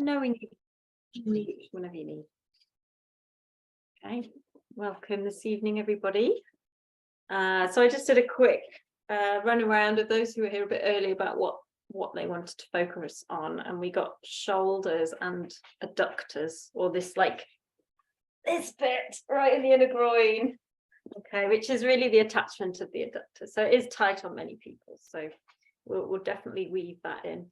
knowing you need whenever you need. Okay, welcome this evening, everybody. So I just did a quick run around of those who were here a bit early about what they wanted to focus on, and we got shoulders and adductors, or this bit right in the inner groin, okay, which is really the attachment of the adductor. So it is tight on many people, so we'll definitely weave that in.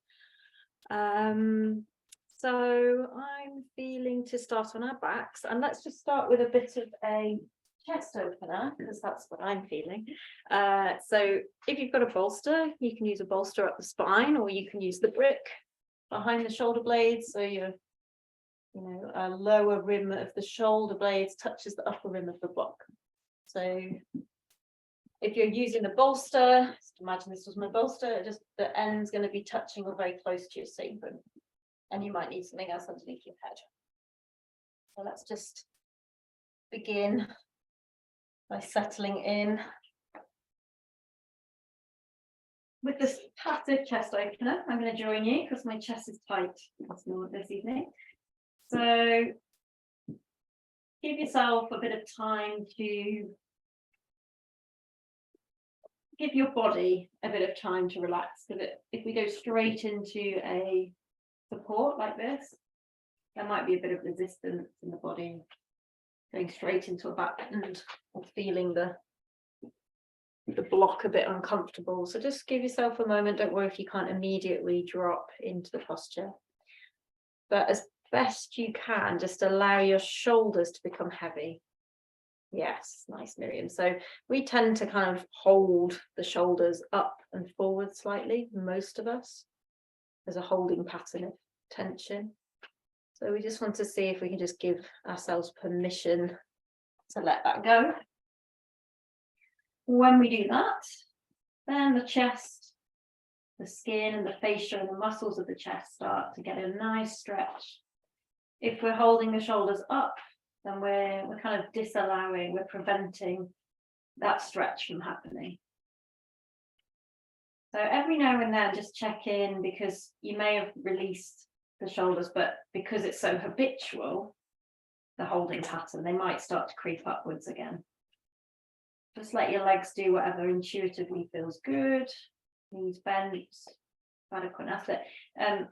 So I'm feeling to start on our backs, and let's just start with a bit of a chest opener, because that's what I'm feeling. So if you've got a bolster, you can use a bolster up the spine, or you can use the brick behind the shoulder blades, so your a lower rim of the shoulder blades touches the upper rim of the block. So if you're using the bolster, just imagine this was my bolster, just the end's going to be touching or very close to your sacrum, and you might need something else underneath your head. So let's just begin by settling in with this passive chest opener. I'm going to join you because my chest is tight this evening. So give yourself a bit of time to give your body a bit of time to relax, because if we go straight into a support like this, there might be a bit of resistance in the body, going straight into a back bend or feeling the block a bit uncomfortable. So just give yourself a moment. Don't worry if you can't immediately drop into the posture, but as best you can, just allow your shoulders to become heavy. Yes, nice, Miriam. So we tend to kind of hold the shoulders up and forward slightly, most of us. There's a holding pattern of tension. So we just want to see if we can just give ourselves permission to let that go. When we do that, then the chest, the skin and the fascia and the muscles of the chest start to get a nice stretch. If we're holding the shoulders up, then we're kind of disallowing, we're preventing that stretch from happening. So every now and then just check in, because you may have released the shoulders, but because it's so habitual, the holding pattern, they might start to creep upwards again. Just let your legs do whatever intuitively feels good. Knees bent, Baddha Konasana.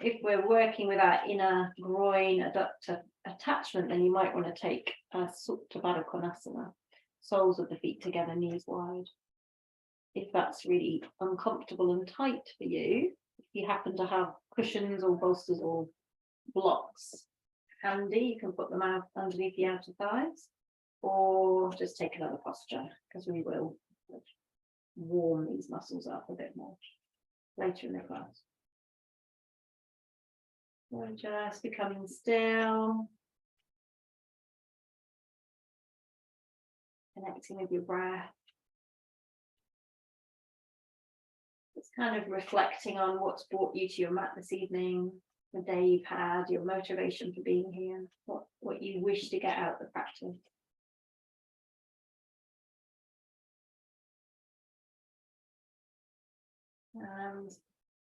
If we're working with our inner groin adductor attachment, then you might want to take a Supta Baddha Konasana, soles of the feet together, knees wide. If that's really uncomfortable and tight for you, if you happen to have cushions or bolsters or blocks handy, you can put them out underneath the outer thighs, or just take another posture, because we will warm these muscles up a bit more later in the class. So just becoming still, connecting with your breath. It's kind of reflecting on what's brought you to your mat this evening, the day you've had, your motivation for being here, what you wish to get out of the practice. And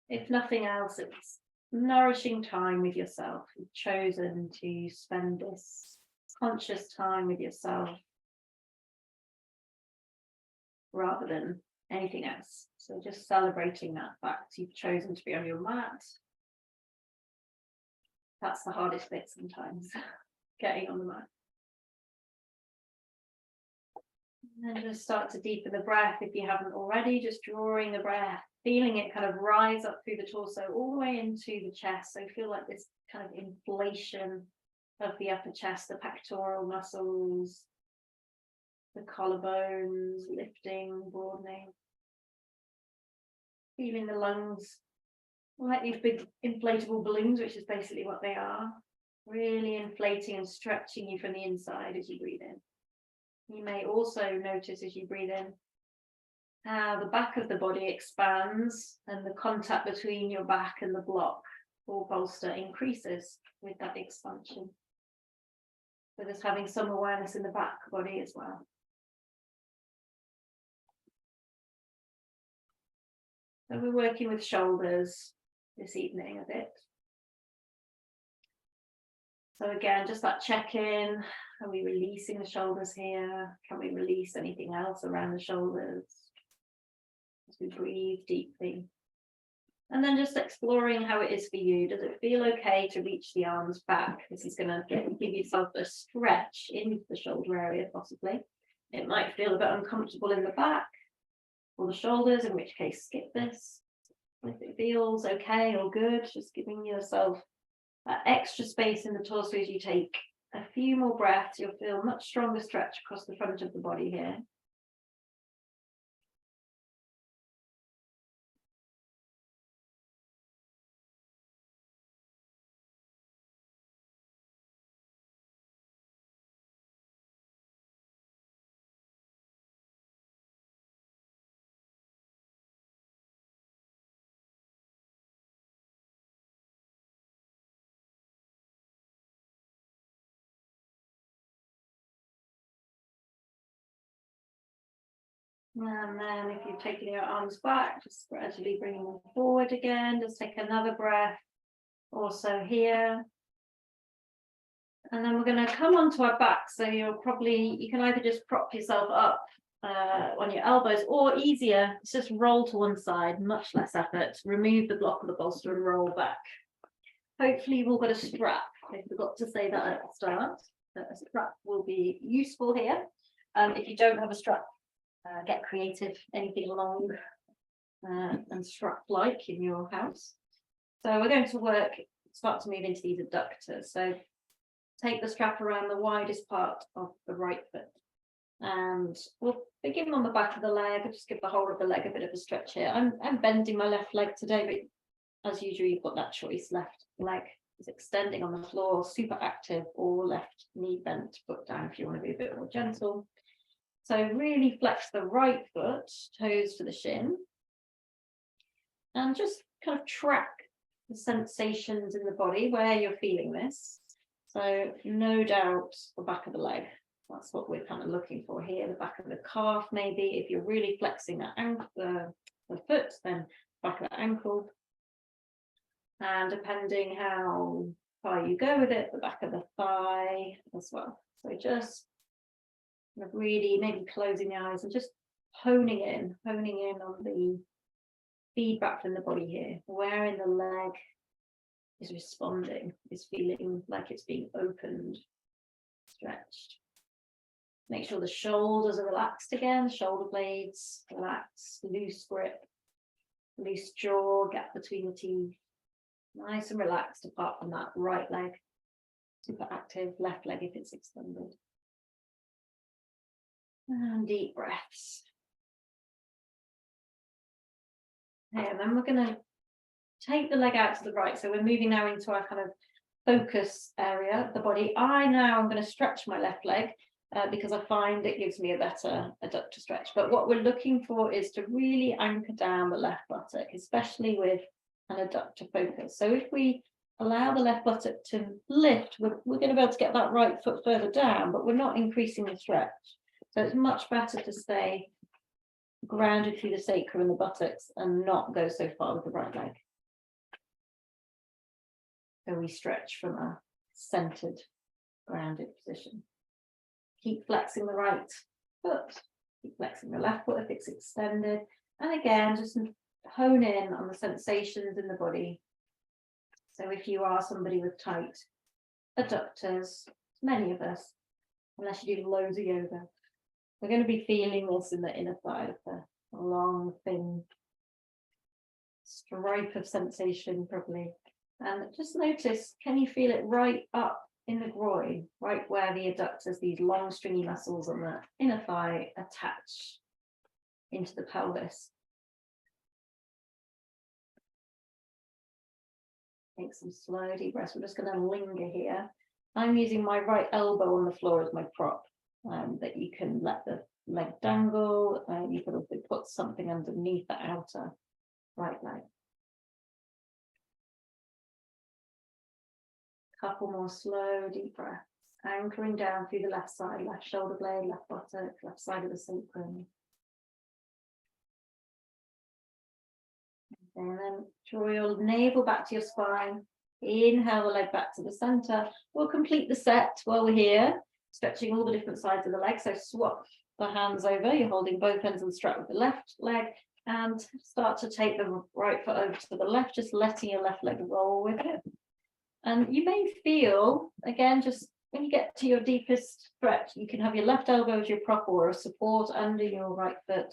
if nothing else, it's nourishing time with yourself. You've chosen to spend this conscious time with yourself rather than anything else. So just celebrating that fact. You've chosen to be on your mat. That's the hardest bit sometimes, getting on the mat. And then just start to deepen the breath if you haven't already, just drawing the breath, feeling it kind of rise up through the torso all the way into the chest. So feel like this kind of inflation of the upper chest, the pectoral muscles, the collarbones lifting, broadening. Feeling the lungs like these big inflatable balloons, which is basically what they are, really inflating and stretching you from the inside as you breathe in. You may also notice as you breathe in how the back of the body expands and the contact between your back and the block or bolster increases with that expansion. So just having some awareness in the back body as well. So we're working with shoulders this evening a bit. So again, just that check-in. Are we releasing the shoulders here? Can we release anything else around the shoulders? As we breathe deeply. And then just exploring how it is for you. Does it feel okay to reach the arms back? This is going to give yourself a stretch into the shoulder area, possibly. It might feel a bit uncomfortable in the back or the shoulders, in which case skip this. If it feels okay or good, just giving yourself that extra space in the torso as you take a few more breaths. You'll feel much stronger stretch across the front of the body here. And then if you're taking your arms back, just gradually bringing them forward again. Just take another breath also here. And then we're going to come onto our back. So you can either just prop yourself up on your elbows, or easier, it's just roll to one side, much less effort. Remove the block of the bolster and roll back. Hopefully you've all got a strap. I forgot to say that at the start. A strap will be useful here. If you don't have a strap, get creative, anything long and strap-like in your house. So we're going to start to move into these adductors. So take the strap around the widest part of the right foot. And we'll begin on the back of the leg. I'll just give the whole of the leg a bit of a stretch here. I'm bending my left leg today, but as usual, you've got that choice. Left leg is extending on the floor, super active, or left knee bent, foot down if you want to be a bit more gentle. So really flex the right foot, toes to the shin, and just kind of track the sensations in the body where you're feeling this. So no doubt the back of the leg, that's what we're kind of looking for here, the back of the calf maybe. If you're really flexing that ankle, the foot, then back of the ankle. And depending how far you go with it, the back of the thigh as well. So just really maybe closing the eyes and just honing in on the feedback from the body here, where in the leg is responding, is feeling like it's being opened, stretched. Make sure the shoulders are relaxed again, shoulder blades relaxed, loose grip, loose jaw, gap between the teeth, nice and relaxed apart from that right leg, super active, left leg if it's extended. And deep breaths. Okay, and then we're going to take the leg out to the right. So we're moving now into our kind of focus area of the body. I'm going to stretch my left leg because I find it gives me a better adductor stretch. But what we're looking for is to really anchor down the left buttock, especially with an adductor focus. So if we allow the left buttock to lift, we're going to be able to get that right foot further down, but we're not increasing the stretch. So it's much better to stay grounded through the sacrum and the buttocks and not go so far with the right leg. So we stretch from a centered, grounded position. Keep flexing the right foot, keep flexing the left foot if it's extended. And again, just hone in on the sensations in the body. So if you are somebody with tight adductors, many of us, unless you do loads of yoga, we're going to be feeling this in the inner thigh of the long, thin stripe of sensation, probably. And just notice, can you feel it right up in the groin, right where the adductors, these long, stringy muscles on the inner thigh, attach into the pelvis? Take some slow, deep breaths. We're just going to linger here. I'm using my right elbow on the floor as my prop. That you can let the leg dangle. You can also put something underneath the outer right leg. Couple more slow, deep breaths. Anchoring down through the left side, left shoulder blade, left buttock, left side of the sacrum. And then draw your navel back to your spine. Inhale the leg back to the center. We'll complete the set while we're here, stretching all the different sides of the leg. So swap the hands over. You're holding both ends of the strap with the left leg and start to take the right foot over to the left, just letting your left leg roll with it. And you may feel, again, just when you get to your deepest stretch, you can have your left elbow as your prop or a support under your right foot.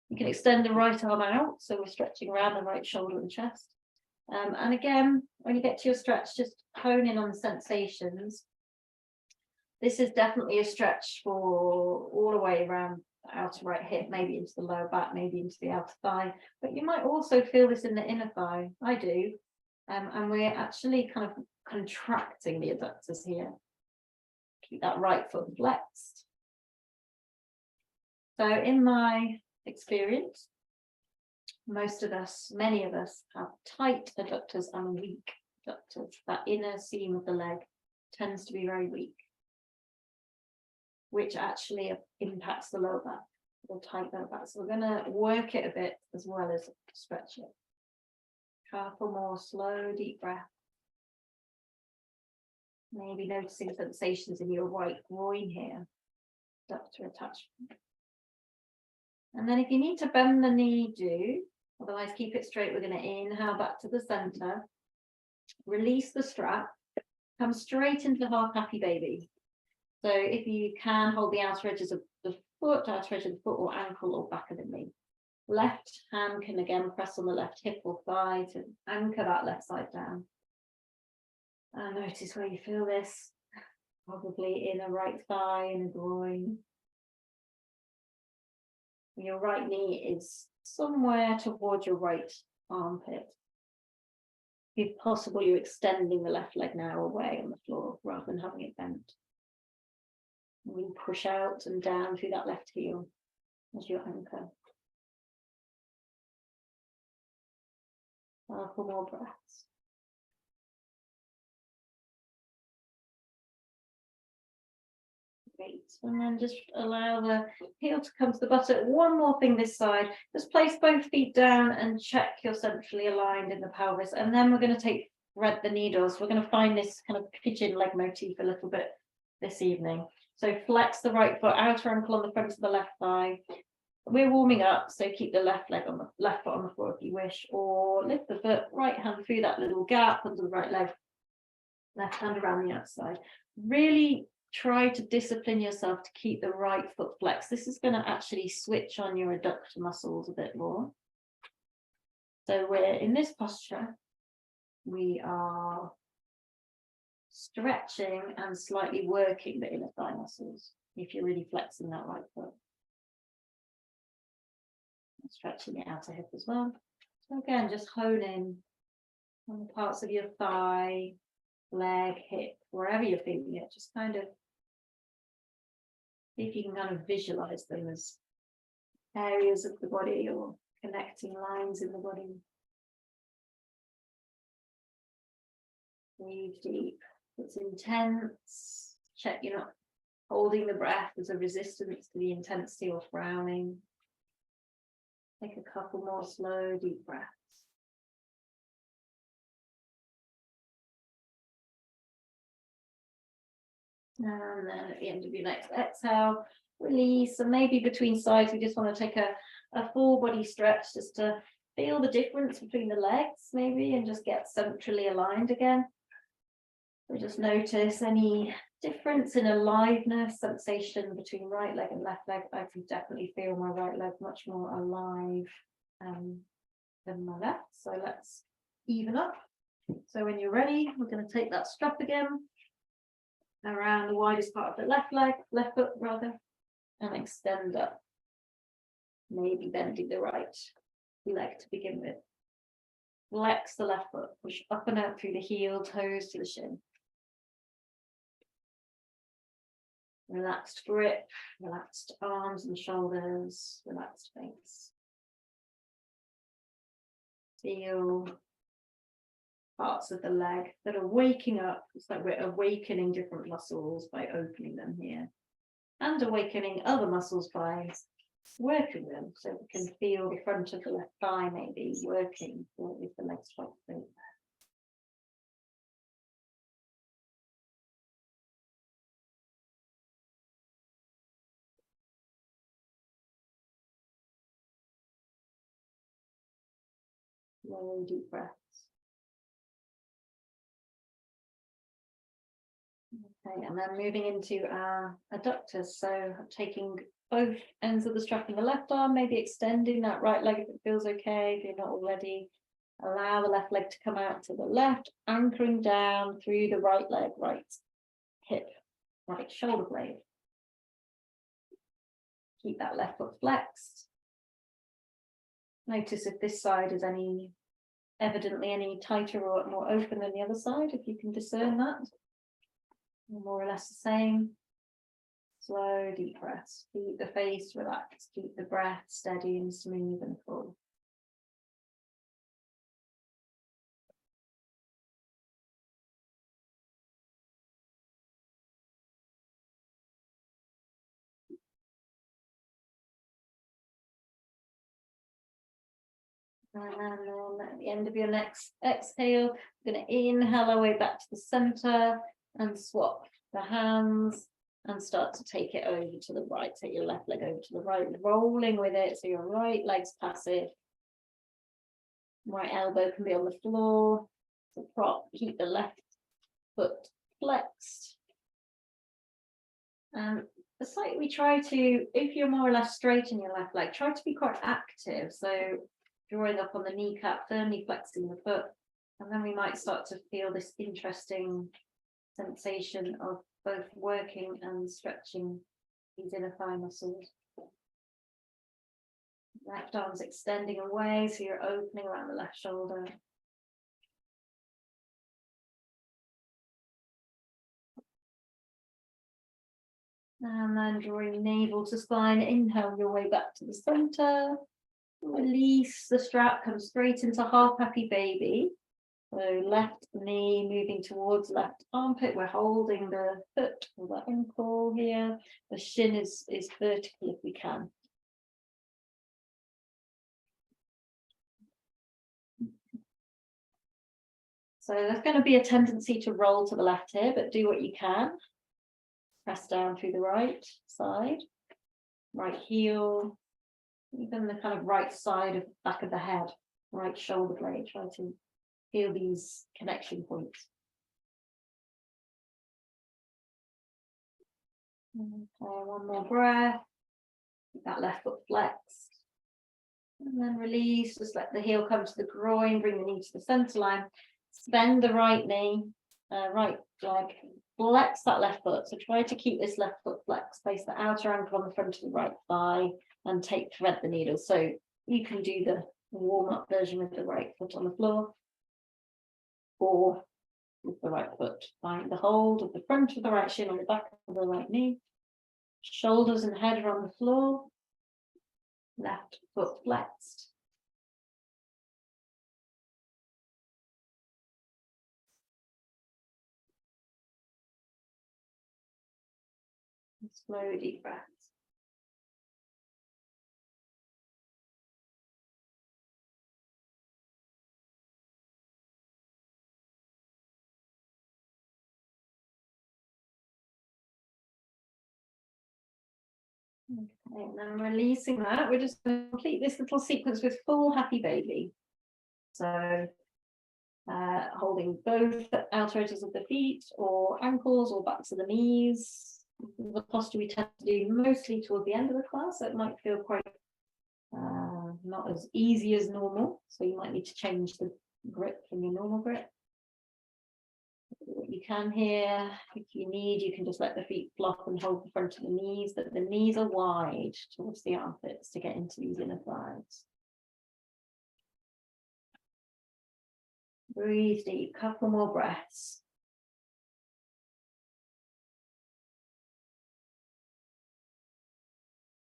You can extend the right arm out, so we're stretching around the right shoulder and chest. And again, when you get to your stretch, just hone in on the sensations. This is definitely a stretch for all the way around the outer right hip, maybe into the lower back, maybe into the outer thigh, but you might also feel this in the inner thigh. I do. And we're actually kind of contracting the adductors here. Keep that right foot flexed. So in my experience, most of us, many of us, have tight adductors and weak adductors. That inner seam of the leg tends to be very weak, which actually impacts the lower back, the tight lower back. So we're going to work it a bit as well as stretch it. Couple more slow, deep breath. Maybe noticing sensations in your right groin here, adductor attachment. And then if you need to bend the knee, do. Otherwise, keep it straight. We're going to inhale back to the center. Release the strap. Come straight into half happy baby. So if you can, hold the outer edges of the foot, outer edge of the foot or ankle or back of the knee. Left hand can again press on the left hip or thigh to anchor that left side down. And notice where you feel this. Probably in a right thigh, in a groin. Your right knee is somewhere towards your right armpit. If possible, you're extending the left leg now away on the floor rather than having it bent. We push out and down through that left heel as your anchor. A couple more breaths. Great. And then just allow the heel to come to the buttock. One more thing this side. Just place both feet down and check you're centrally aligned in the pelvis. And then we're going to thread the needles. We're going to find this kind of pigeon leg motif a little bit this evening. So flex the right foot, outer ankle on the front of the left thigh. We're warming up, so keep the left foot on the floor if you wish, or lift the foot, right hand through that little gap under the right leg, left hand around the outside. Really try to discipline yourself to keep the right foot flexed. This is going to actually switch on your adductor muscles a bit more. So we're in this posture. We are stretching and slightly working the inner thigh muscles if you're really flexing that right foot. Stretching the outer hip as well. So again, just hone in on the parts of your thigh, leg, hip, wherever you're feeling it. Just kind of see if you can kind of visualize them as areas of the body or connecting lines in the body. Breathe deep. It's intense. Check you're not holding the breath. There's a resistance to the intensity or frowning. Take a couple more slow, deep breaths. And then at the end of your next exhale, release. And maybe between sides, we just want to take a full body stretch just to feel the difference between the legs, maybe, and just get centrally aligned again. So just notice any difference in aliveness, sensation between right leg and left leg. I can definitely feel my right leg much more alive than my left. So let's even up. So when you're ready, we're going to take that strap again around the widest part of the left foot rather, and extend up. Maybe bending the right leg to begin with. Flex the left foot, push up and out through the heel, toes to the shin. Relaxed grip, relaxed arms and shoulders, relaxed face. Feel parts of the leg that are waking up. It's like we're awakening different muscles by opening them here, and awakening other muscles by working them. So we can feel the front of the left thigh maybe working if the legs quite free. Slow, deep breaths. Okay, and then moving into our adductors. So taking both ends of the strap in the left arm, maybe extending that right leg if it feels okay, if you're not already. Allow the left leg to come out to the left, anchoring down through the right leg, right hip, right shoulder blade. Keep that left foot flexed. Notice if this side is evidently any tighter or more open than the other side, if you can discern that. More or less the same. Slow, deep breaths. Keep the face relaxed. Keep the breath steady and smooth and full. And then at the end of your next exhale, you're going to inhale our way back to the center and swap the hands and start to take it over to the right. Take your left leg over to the right, rolling with it. So your right leg's passive. Right elbow can be on the floor. So prop, keep the left foot flexed. It's like we try to, if you're more or less straight in your left leg, try to be quite active. So drawing up on the kneecap, firmly flexing the foot. And then we might start to feel this interesting sensation of both working and stretching these inner thigh muscles. Left arm's extending away, so you're opening around the left shoulder. And then drawing navel to spine, inhale your way back to the center. Release the strap, come straight into half happy baby. So left knee moving towards left armpit. We're holding the foot or the ankle here. The shin is vertical if we can. So there's going to be a tendency to roll to the left here, but do what you can. Press down through the right side, right heel, even the kind of right side of the back of the head, right shoulder blade. Try to feel these connection points. Okay, one more breath. Keep that left foot flexed. And then release, just let the heel come to the groin, bring the knee to the center line. Bend the right knee, right leg, flex that left foot. So try to keep this left foot flexed. Place the outer ankle on the front of the right thigh and thread the needle. So you can do the warm-up version with the right foot on the floor or with the right foot. Find the hold of the front of the right shin on the back of the right knee. Shoulders and head are on the floor. Left foot flexed. Slow, deep breaths. Okay, and then releasing that, we're just going to complete this little sequence with full happy baby. So holding both outer edges of the feet or ankles or backs of the knees. The posture we tend to do mostly toward the end of the class, so it might feel quite not as easy as normal. So you might need to change the grip from your normal grip. What you can here, if you need, you can just let the feet flop and hold the front of the knees, but the knees are wide towards the armpits to get into these inner thighs. Breathe deep, couple more breaths.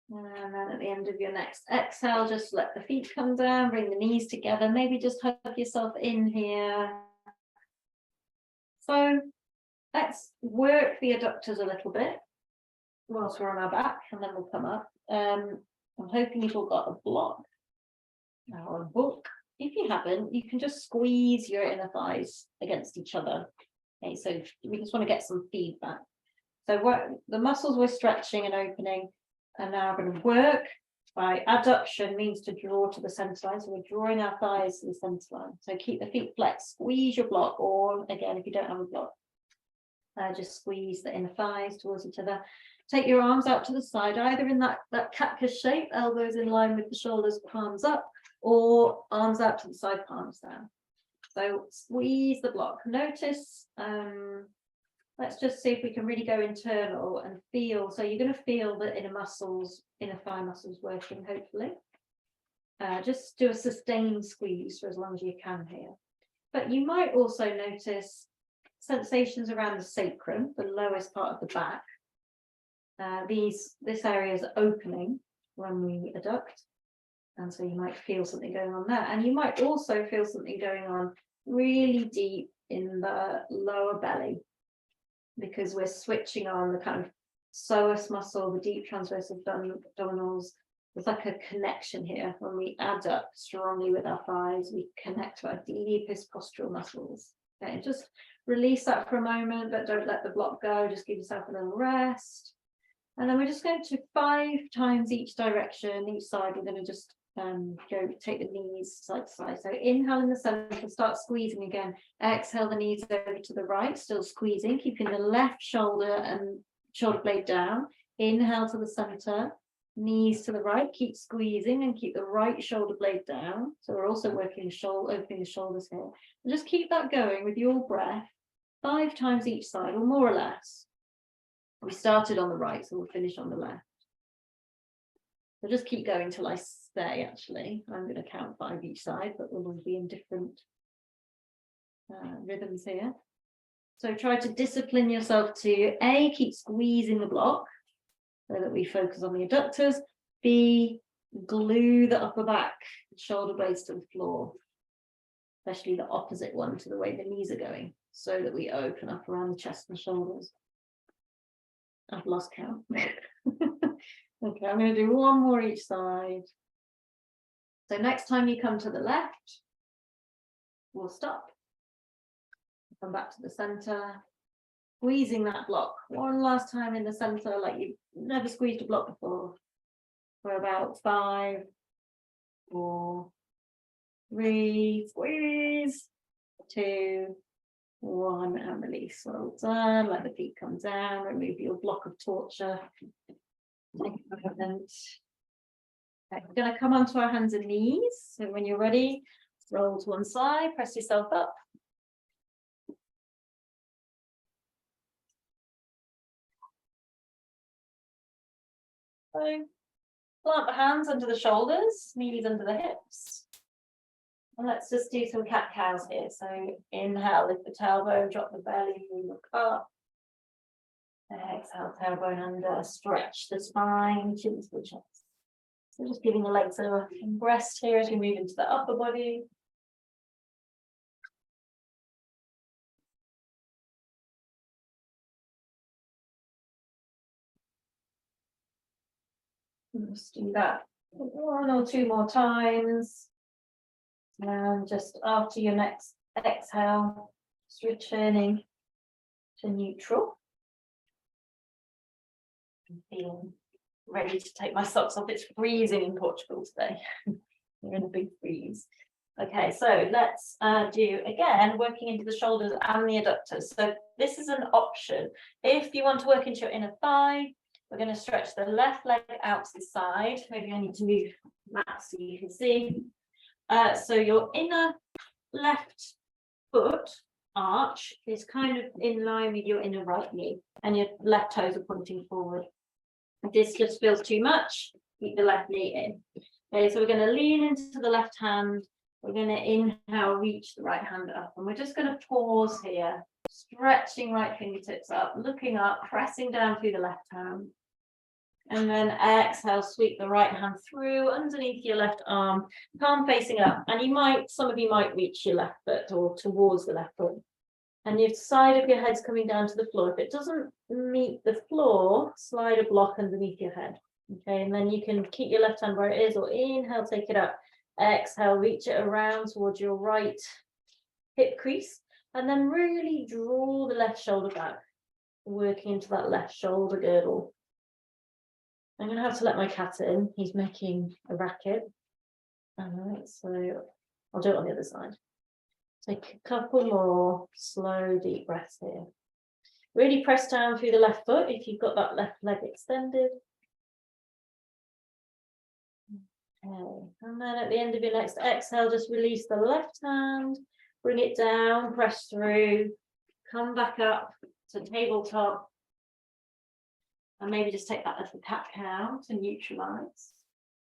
And then at the end of your next exhale, just let the feet come down, bring the knees together, maybe just hug yourself in here. So let's work the adductors a little bit whilst we're on our back, and then we'll come up. I'm hoping you've all got a block or a book. If you haven't, you can just squeeze your inner thighs against each other. Okay, so we just want to get some feedback. So the muscles we're stretching and opening are now going to work by adduction means to draw to the centre line. So we're drawing our thighs to the centre line. So keep the feet flexed, squeeze your block, or again, if you don't have a block, just squeeze the inner thighs towards each other. Take your arms out to the side, either in that cactus shape, elbows in line with the shoulders, palms up, or arms out to the side, palms down. So squeeze the block. Notice, let's just see if we can really go internal and feel. So you're going to feel the inner thigh muscles working, hopefully. Just do a sustained squeeze for as long as you can here. But you might also notice sensations around the sacrum, the lowest part of the back. This area is opening when we adduct. And so you might feel something going on there. And you might also feel something going on really deep in the lower belly, because we're switching on the kind of psoas muscle, the deep transverse abdominals. There's like a connection here. When we adduct strongly with our thighs, we connect to our deepest postural muscles. Okay, just release that for a moment, but don't let the block go. Just give yourself a little rest. And then we're just going to 5 times each direction, each side. We're going to just go take the knees side to side. So inhale in the center, start squeezing again. Exhale the knees over to the right, still squeezing, keeping the left shoulder and shoulder blade down. Inhale to the center, knees to the right, keep squeezing and keep the right shoulder blade down. So we're also working opening the shoulders here. And just keep that going with your breath, 5 times each side, or more or less. We started on the right, so we'll finish on the left. So just keep going till I say, actually. I'm going to count 5 each side, but we'll all be in different rhythms here. So try to discipline yourself to A, keep squeezing the block so that we focus on the adductors. B, glue the upper back shoulder blades to the floor, especially the opposite one to the way the knees are going, so that we open up around the chest and shoulders. I've lost count. Okay, I'm going to do 1 more each side. So next time you come to the left, we'll stop. Come back to the center, squeezing that block 1 last time in the center, like you've never squeezed a block before, for about 5, 4, 3, squeeze, 2, 1, and release. Well done. Let the feet come down. Remove your block of torture. Take a moment. Okay, we're going to come onto our hands and knees. So when you're ready, roll to one side, press yourself up. So plant the hands under the shoulders, knees under the hips. And let's just do some cat-cows here. So inhale, lift the tailbone, drop the belly, look up. Exhale, tailbone under, stretch the spine, chin to the chest. So just giving the legs a rest here as we move into the upper body. Just do that 1 or 2 more times. And just after your next exhale, just returning to neutral. I'm feeling ready to take my socks off. It's freezing in Portugal today. We're in a big freeze. Okay, so let's do again, working into the shoulders and the adductors. So this is an option. If you want to work into your inner thigh, we're going to stretch the left leg out to the side. Maybe I need to move that so you can see. So your inner left foot arch is kind of in line with your inner right knee, and your left toes are pointing forward. If this just feels too much, keep the left knee in. Okay, so we're going to lean into the left hand. We're going to inhale, reach the right hand up, and we're just going to pause here, stretching right fingertips up, looking up, pressing down through the left hand. And then exhale, sweep the right hand through underneath your left arm, palm facing up. And some of you might reach your left foot or towards the left foot. And your side of your head's coming down to the floor. If it doesn't meet the floor, slide a block underneath your head. Okay, and then you can keep your left hand where it is, or inhale, take it up. Exhale, reach it around towards your right hip crease. And then really draw the left shoulder back, working into that left shoulder girdle. I'm going to have to let my cat in. He's making a racket. All right, so I'll do it on the other side. Take a couple more slow, deep breaths here. Really press down through the left foot if you've got that left leg extended. Okay, and then at the end of your next exhale, just release the left hand, bring it down, press through, come back up to tabletop, and maybe just take that little cat cow to neutralize.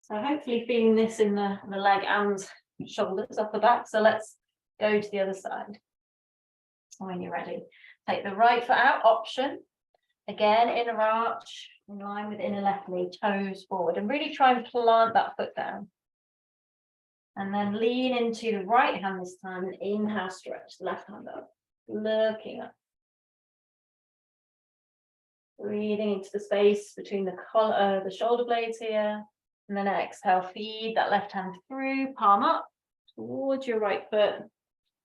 So hopefully feeling this in the leg and shoulders, upper back. So let's go to the other side. When you're ready, take the right foot out, option. Again, inner arch, in line with inner left knee, toes forward, and really try and plant that foot down. And then lean into the right hand this time, and inhale, stretch the left hand up, looking up. Breathing into the space between the shoulder blades here. And then exhale, feed that left hand through, palm up towards your right foot.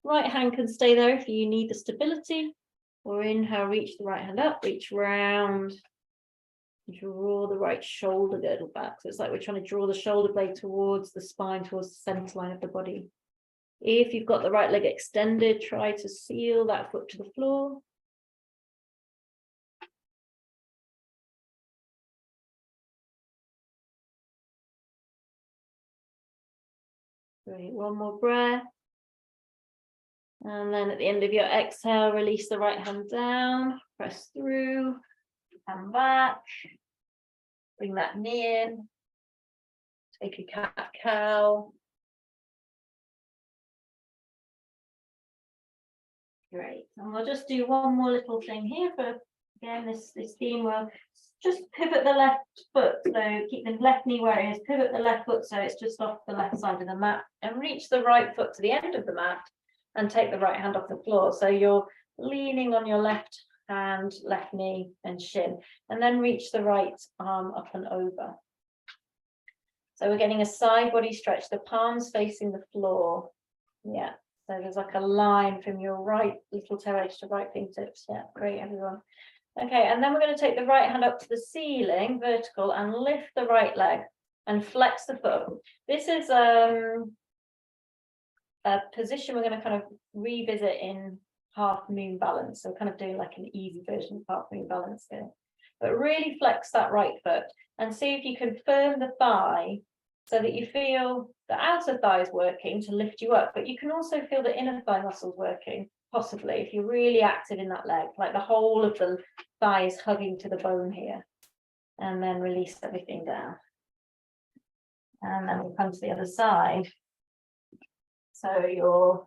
Right hand can stay there if you need the stability. Or inhale, reach the right hand up, reach round. Draw the right shoulder girdle back. So it's like we're trying to draw the shoulder blade towards the spine, towards the center line of the body. If you've got the right leg extended, try to seal that foot to the floor. Great, one more breath. And then at the end of your exhale, release the right hand down, press through, come back, bring that knee in, take a cat-cow. Great, and we'll just do one more little thing here for, again, this theme will just pivot the left foot, so keep the left knee where it is, pivot the left foot so it's just off the left side of the mat, and reach the right foot to the end of the mat, and take the right hand off the floor. So you're leaning on your left hand, left knee and shin, and then reach the right arm up and over. So we're getting a side body stretch, the palms facing the floor. Yeah, so there's like a line from your right little toe edge to right fingertips. Yeah, great, everyone. Okay, and then we're going to take the right hand up to the ceiling, vertical, and lift the right leg and flex the foot. This is a position we're going to kind of revisit in half moon balance. So kind of doing like an easy version of half moon balance here. But really flex that right foot and see if you can firm the thigh so that you feel the outer thigh is working to lift you up, but you can also feel the inner thigh muscles working, possibly, if you're really active in that leg, like the whole of the thigh is hugging to the bone here. And then release everything down. And then we'll come to the other side. So your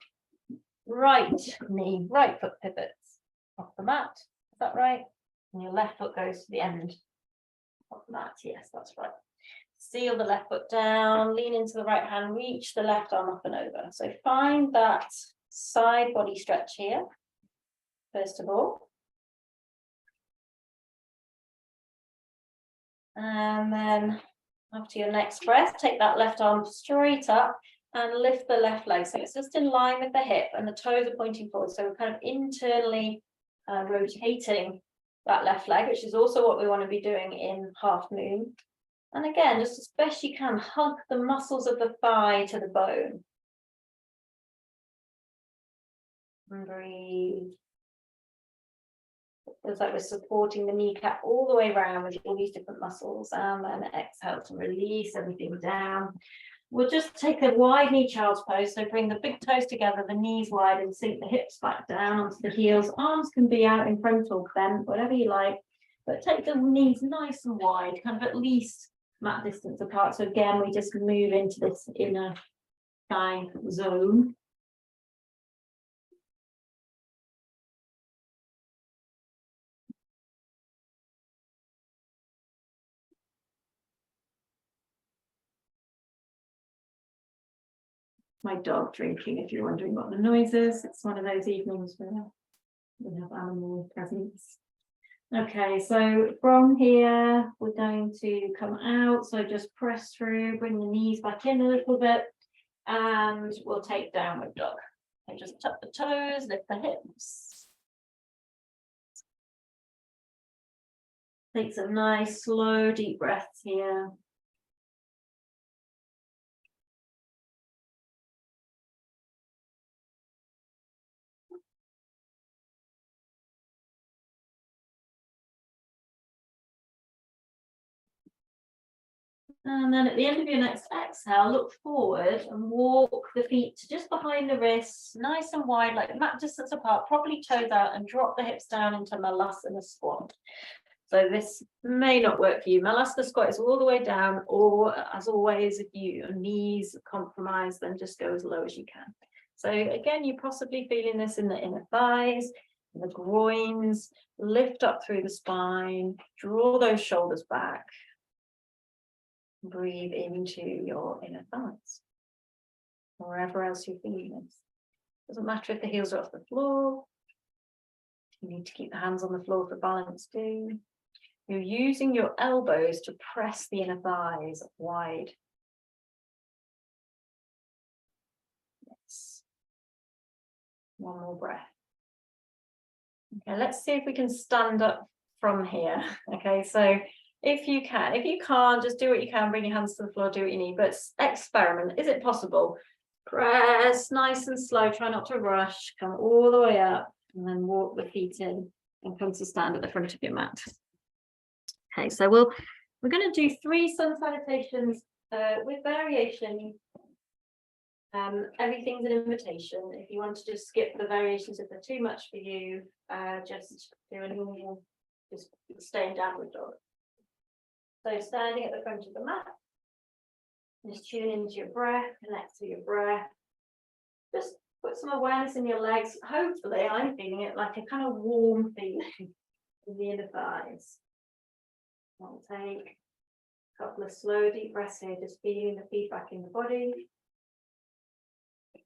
right knee, right foot pivots off the mat. Is that right? And your left foot goes to the end of the mat. Yes, that's right. Seal the left foot down, lean into the right hand, reach the left arm up and over. So find that side body stretch here, first of all. And then after your next breath, take that left arm straight up and lift the left leg. So it's just in line with the hip and the toes are pointing forward. So we're kind of internally rotating that left leg, which is also what we want to be doing in half moon. And again, just as best you can, hug the muscles of the thigh to the bone. And breathe. It's like we're supporting the kneecap all the way around with all these different muscles. And then exhale to release everything down. We'll just take a wide knee child's pose. So bring the big toes together, the knees wide, and sink the hips back down onto the heels. Arms can be out in front or bent, whatever you like. But take the knees nice and wide, kind of at least mat distance apart. So again, we just move into this inner thigh zone. My dog drinking, if you're wondering what the noise is. It's one of those evenings where we have animal presence. Okay, so from here, we're going to come out. So just press through, bring the knees back in a little bit, and we'll take downward dog. So just tuck the toes, lift the hips. Take some nice, slow, deep breaths here. And then at the end of your next exhale, look forward and walk the feet to just behind the wrists, nice and wide, like mat distance apart, properly toes out, and drop the hips down into Malasana squat. So this may not work for you. Malasana squat is all the way down, or as always, if your knees compromise, then just go as low as you can. So again, you're possibly feeling this in the inner thighs, in the groins, lift up through the spine, draw those shoulders back. Breathe into your inner thighs, wherever else you're feeling this. Doesn't matter if the heels are off the floor. You need to keep the hands on the floor for balance too. You're using your elbows to press the inner thighs wide. Yes. One more breath. Okay, let's see if we can stand up from here. Okay, so if you can, if you can't, just do what you can, bring your hands to the floor, do what you need, but experiment. Is it possible? Press nice and slow, try not to rush, come all the way up, and then walk the feet in and come to stand at the front of your mat. Okay, so we're going to do 3 sun salutations with variation. Everything's an invitation. If you want to just skip the variations, if they're too much for you, just do a normal, just stay in downward dog. So standing at the front of the mat, just tune into your breath, connect to your breath. Just put some awareness in your legs. Hopefully, I'm feeling it like a kind of warm feeling in the inner thighs. I'll take a couple of slow, deep breaths here, just feeling the feedback in the body.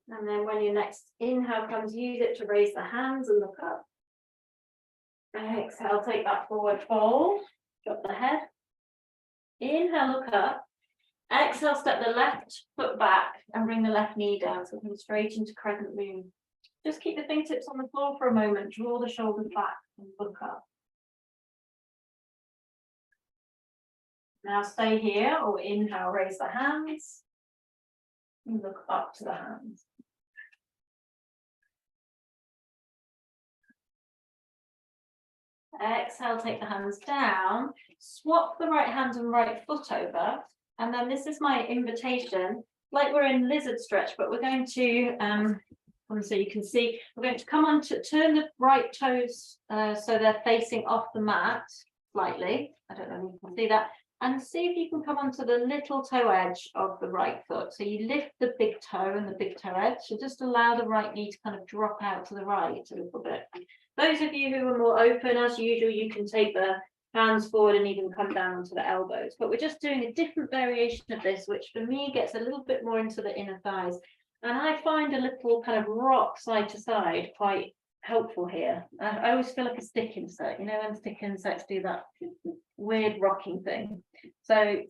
And then when your next inhale comes, use it to raise the hands and look up. Exhale, take that forward fold, drop the head. Inhale, look up. Exhale, step the left foot back and bring the left knee down, so come straight into crescent moon. Just keep the fingertips on the floor for a moment, draw the shoulders back and look up. Now stay here, or inhale, raise the hands and look up to the hands. Exhale, take the hands down, swap the right hand and right foot over, and then this is my invitation, like we're in lizard stretch, but we're going to, so you can see, we're going to come on to turn the right toes so they're facing off the mat slightly. I don't know if you can see that. And see if you can come onto the little toe edge of the right foot. So you lift the big toe and the big toe edge. So just allow the right knee to kind of drop out to the right a little bit. Those of you who are more open, as usual, you can take the hands forward and even come down onto the elbows. But we're just doing a different variation of this, which for me gets a little bit more into the inner thighs. And I find a little kind of rock side to side quite helpful here. I always feel like a stick insect, you know, when stick insects do that weird rocking thing. So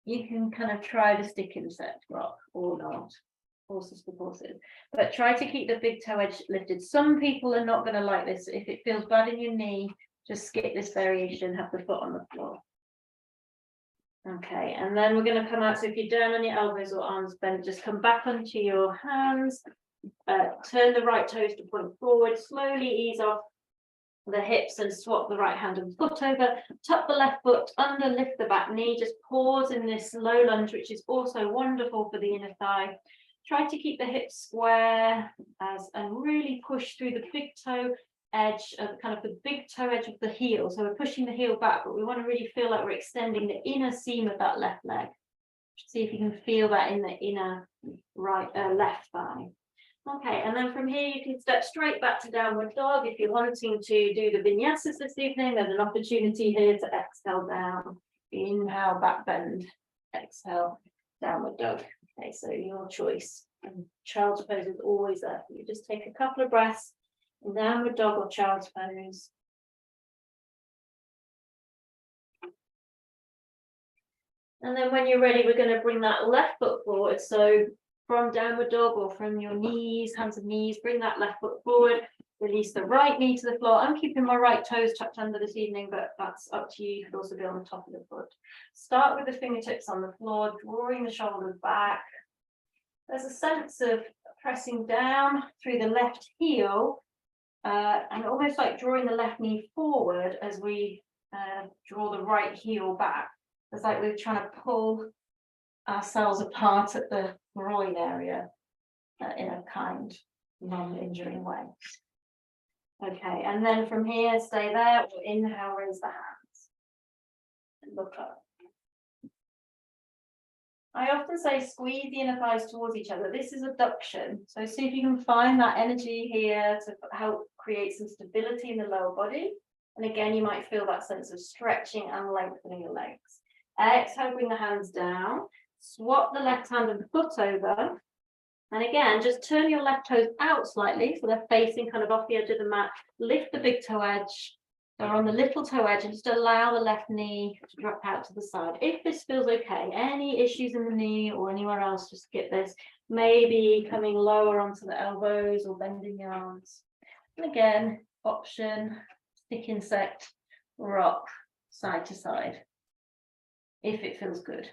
you can kind of try the stick insect rock or not, horses for horses, but try to keep the big toe edge lifted. Some people are not going to like this. If it feels bad in your knee, just skip this variation, have the foot on the floor. Okay, and then we're going to come out. So if you're down on your elbows or arms bent, just come back onto your hands. Turn the right toes to point forward, slowly ease off the hips and swap the right hand and foot over, tuck the left foot under, lift the back knee, just pause in this low lunge, which is also wonderful for the inner thigh. Try to keep the hips square and really push through the big toe edge, kind of the big toe edge of the heel. So we're pushing the heel back, but we want to really feel like we're extending the inner seam of that left leg. See if you can feel that in the inner right left thigh. Okay, and then from here you can step straight back to downward dog. If you're wanting to do the vinyasas this evening, there's an opportunity here to exhale down. Inhale, back bend. Exhale, downward dog. Okay, so your choice. And child's pose is always there for you. Just take a couple of breaths in downward dog or child's pose. And then when you're ready, we're going to bring that left foot forward. So from downward dog or from your knees, hands and knees, bring that left foot forward. Release the right knee to the floor. I'm keeping my right toes tucked under this evening, but that's up to you. You could also be on the top of the foot. Start with the fingertips on the floor, drawing the shoulders back. There's a sense of pressing down through the left heel, and almost like drawing the left knee forward as we draw the right heel back. It's like we're trying to pull ourselves apart at the groin area in a kind, non-injuring way. Okay, and then from here, stay there, or inhale, raise the hands, and look up. I often say squeeze the inner thighs towards each other. This is adduction. So see if you can find that energy here to help create some stability in the lower body. And again, you might feel that sense of stretching and lengthening your legs. Exhale, bring the hands down. Swap the left hand and foot over. And again, just turn your left toes out slightly so they're facing kind of off the edge of the mat. Lift the big toe edge. They're on the little toe edge, and just allow the left knee to drop out to the side. If this feels okay, any issues in the knee or anywhere else, just skip this. Maybe coming lower onto the elbows or bending your arms. And again, option, stick insect, rock, side to side, if it feels good.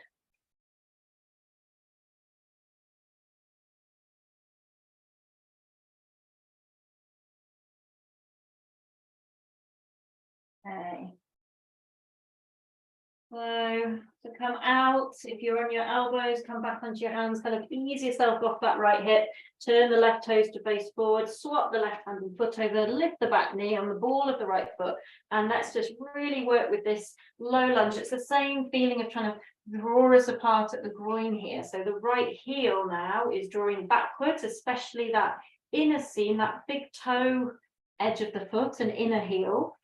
Okay. So to come out, if you're on your elbows, come back onto your hands, kind of ease yourself off that right hip, turn the left toes to face forward, swap the left hand and foot over, lift the back knee on the ball of the right foot, and let's just really work with this low lunge. It's the same feeling of trying to draw us apart at the groin here. So the right heel now is drawing backwards, especially that inner seam, that big toe edge of the foot and inner heel.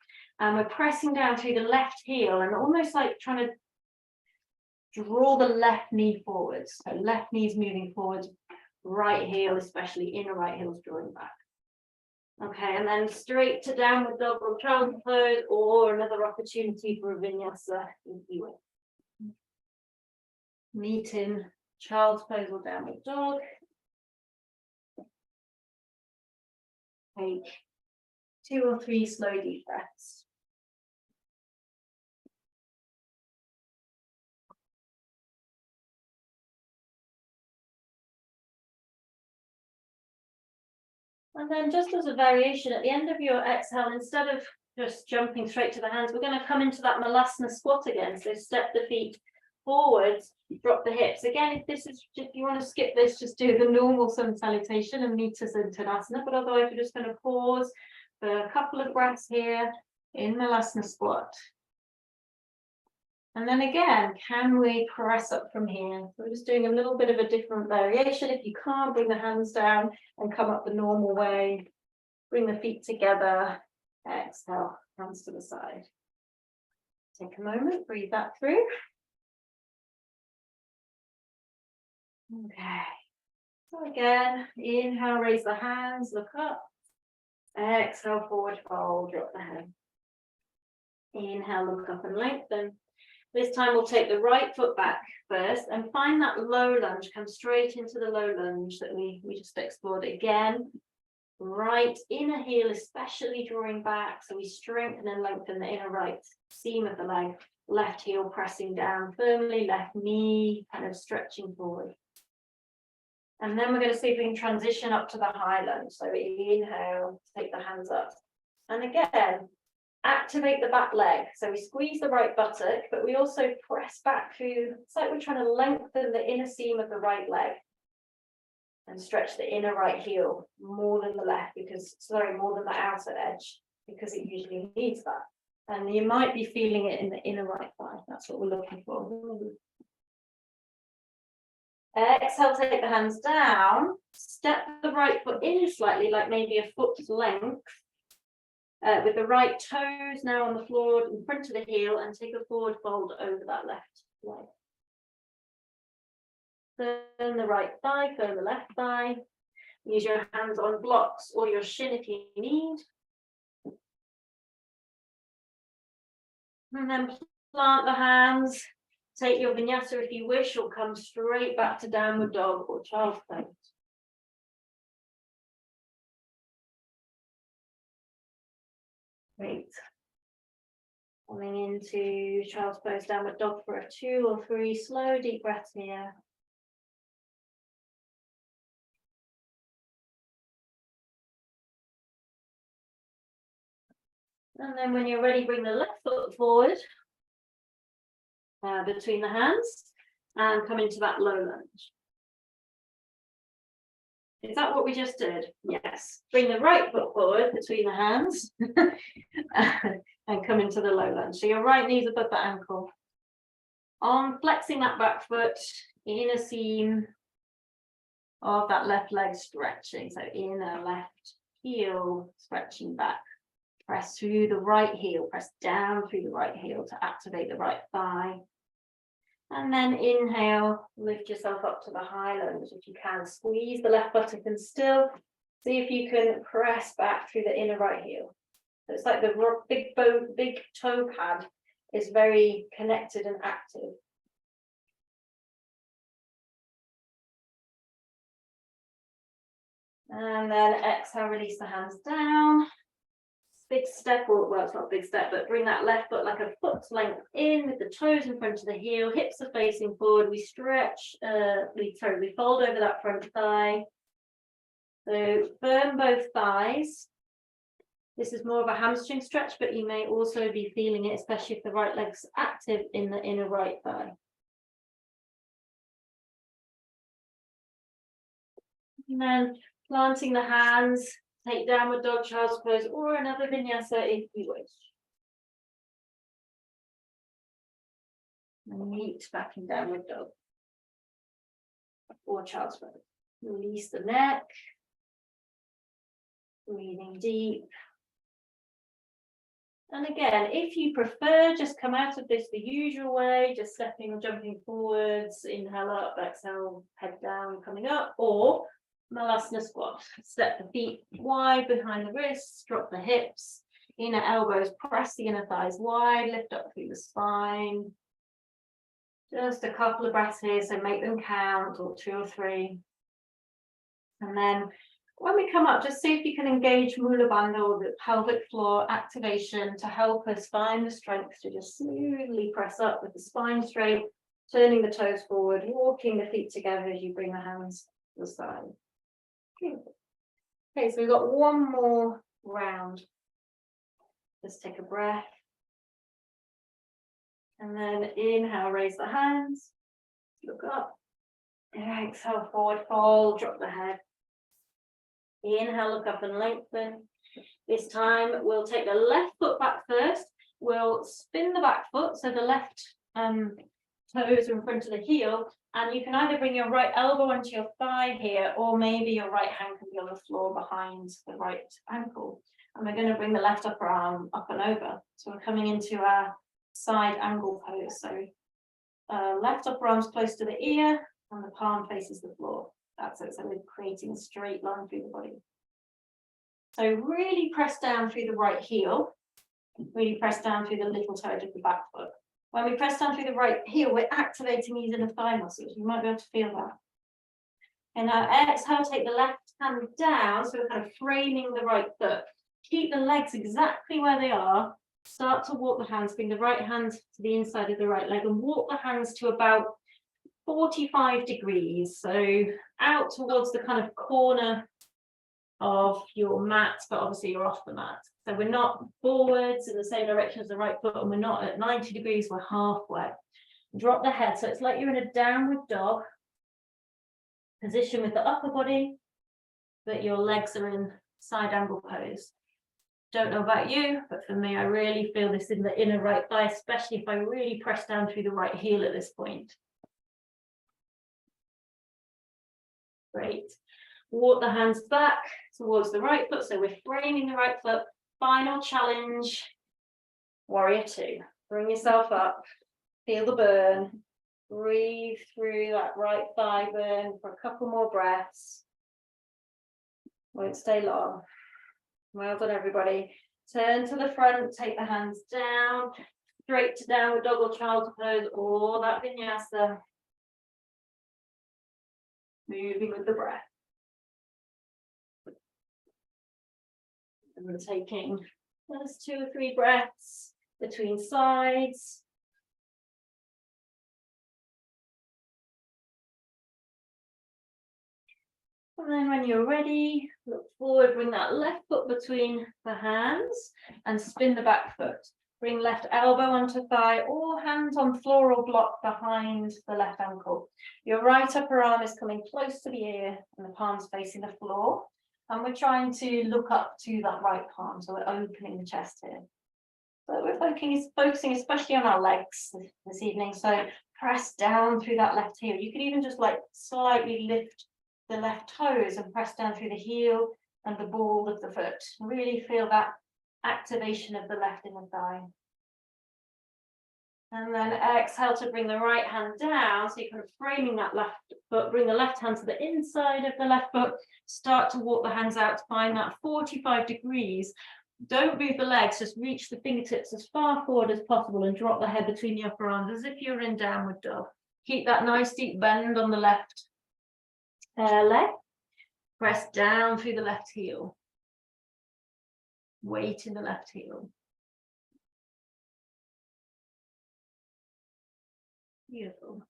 And we're pressing down through the left heel and almost like trying to draw the left knee forwards. So left knee's moving forward, right heel, especially inner right heel's drawing back. Okay, and then straight to downward dog or child's pose, or another opportunity for a vinyasa if you will. Meet in child's pose or downward dog. Take 2 or 3 slow deep breaths. And then just as a variation, at the end of your exhale, instead of just jumping straight to the hands, we're going to come into that Malasana squat again. So step the feet forwards, drop the hips. Again, if you want to skip this, just do the normal sun salutation and meet us in Tadasana. But otherwise, we're just going to pause for a couple of breaths here in Malasana squat. And then again, can we press up from here? So we're just doing a little bit of a different variation. If you can't, bring the hands down and come up the normal way. Bring the feet together. Exhale, hands to the side. Take a moment, breathe that through. Okay. So again, inhale, raise the hands, look up. Exhale, forward fold, drop the head. Inhale, look up and lengthen. This time we'll take the right foot back first and find that low lunge, come straight into the low lunge that we just explored again. Right inner heel, especially drawing back. So we strengthen and lengthen the inner right seam of the leg. Left heel pressing down firmly, left knee kind of stretching forward. And then we're going to see if we can transition up to the high lunge. So inhale, take the hands up. And again, activate the back leg. So we squeeze the right buttock, but we also press back through. It's like we're trying to lengthen the inner seam of the right leg and stretch the inner right heel more than the left, more than the outer edge, because it usually needs that. And you might be feeling it in the inner right thigh. That's what we're looking for. Exhale, take the hands down. Step the right foot in slightly, like maybe a foot's length. With the right toes now on the floor in front of the heel, and take a forward fold over that left leg. Turn the right thigh, turn the left thigh. Use your hands on blocks or your shin if you need. And then plant the hands. Take your vinyasa if you wish, or come straight back to downward dog or child's pose. Great. Coming into child's pose downward dog for a 2 or 3 slow deep breaths here. And then when you're ready, bring the left foot forward between the hands and come into that low lunge. Is that what we just did? Yes. Bring the right foot forward between the hands and come into the low lunge. So your right knee's above the ankle. On flexing that back foot, inner seam of that left leg stretching. So inner left heel stretching back. Press through the right heel, press down through the right heel to activate the right thigh. And then inhale, lift yourself up to the high lunge if you can. Squeeze the left buttock and still see if you can press back through the inner right heel. So it's like the big toe pad is very connected and active. And then exhale, release the hands down. Big step, or well, it's not a big step, but bring that left foot like a foot's length in with the toes in front of the heel, hips are facing forward. We stretch, we fold over that front thigh. So firm both thighs. This is more of a hamstring stretch, but you may also be feeling it, especially if the right leg's active in the inner right thigh. And then planting the hands. Take downward dog, child's pose, or another vinyasa if you wish. And meet back in downward dog or child's pose. Release the neck. Breathing deep. And again, if you prefer, just come out of this the usual way, just stepping or jumping forwards, inhale up, exhale, head down, coming up, or Malasana squat. Step the feet wide behind the wrists, drop the hips, inner elbows, press the inner thighs wide, lift up through the spine. Just a couple of breaths here, so make them count, or 2 or 3. And then when we come up, just see if you can engage Mula Bandha or the pelvic floor activation to help us find the strength to just smoothly press up with the spine straight, turning the toes forward, walking the feet together as you bring the hands to the side. Okay, so we've got one more round. Just take a breath. And then inhale, raise the hands, look up. Exhale, forward fold, drop the head. Inhale, look up and lengthen. This time we'll take the left foot back first. We'll spin the back foot, so the left toes are in front of the heel, and you can either bring your right elbow onto your thigh here, or maybe your right hand can be on the floor behind the right ankle. And we're going to bring the left upper arm up and over. So we're coming into our side angle pose. So left upper arm's close to the ear, and the palm faces the floor. That's it. So we're creating a straight line through the body. So really press down through the right heel. Really press down through the little toe of the back foot. When we press down through the right heel, we're activating these inner thigh muscles. You might be able to feel that. And now exhale, take the left hand down. So we're kind of framing the right foot. Keep the legs exactly where they are. Start to walk the hands, bring the right hand to the inside of the right leg and walk the hands to about 45 degrees. So out towards the kind of corner of your mat, but obviously you're off the mat. So we're not forwards in the same direction as the right foot, and we're not at 90 degrees, we're halfway. Drop the head, so it's like you're in a downward dog position with the upper body, but your legs are in side angle pose. Don't know about you, but for me, I really feel this in the inner right thigh, especially if I really press down through the right heel at this point. Great. Walk the hands back towards the right foot. So we're framing the right foot. Final challenge, warrior 2. Bring yourself up, feel the burn. Breathe through that right thigh burn for a couple more breaths. Won't stay long. Well done, everybody. Turn to the front, take the hands down, straight to downward dog or child's pose, or that vinyasa. Moving with the breath. And we're taking There's 2 or 3 breaths between sides. And then when you're ready, look forward, bring that left foot between the hands and spin the back foot. Bring left elbow onto thigh or hands on floor or block behind the left ankle. Your right upper arm is coming close to the ear and the palms facing the floor. And we're trying to look up to that right palm, so we're opening the chest here. So we're focusing especially on our legs this evening. So press down through that left heel. You can even just like slightly lift the left toes and press down through the heel and the ball of the foot. Really feel that activation of the left inner thigh. And then exhale to bring the right hand down. So you're kind of framing that left foot, bring the left hand to the inside of the left foot, start to walk the hands out to find that 45 degrees. Don't move the legs, just reach the fingertips as far forward as possible and drop the head between the upper arms as if you're in downward dog. Keep that nice deep bend on the left leg. Press down through the left heel. Weight in the left heel. Beautiful.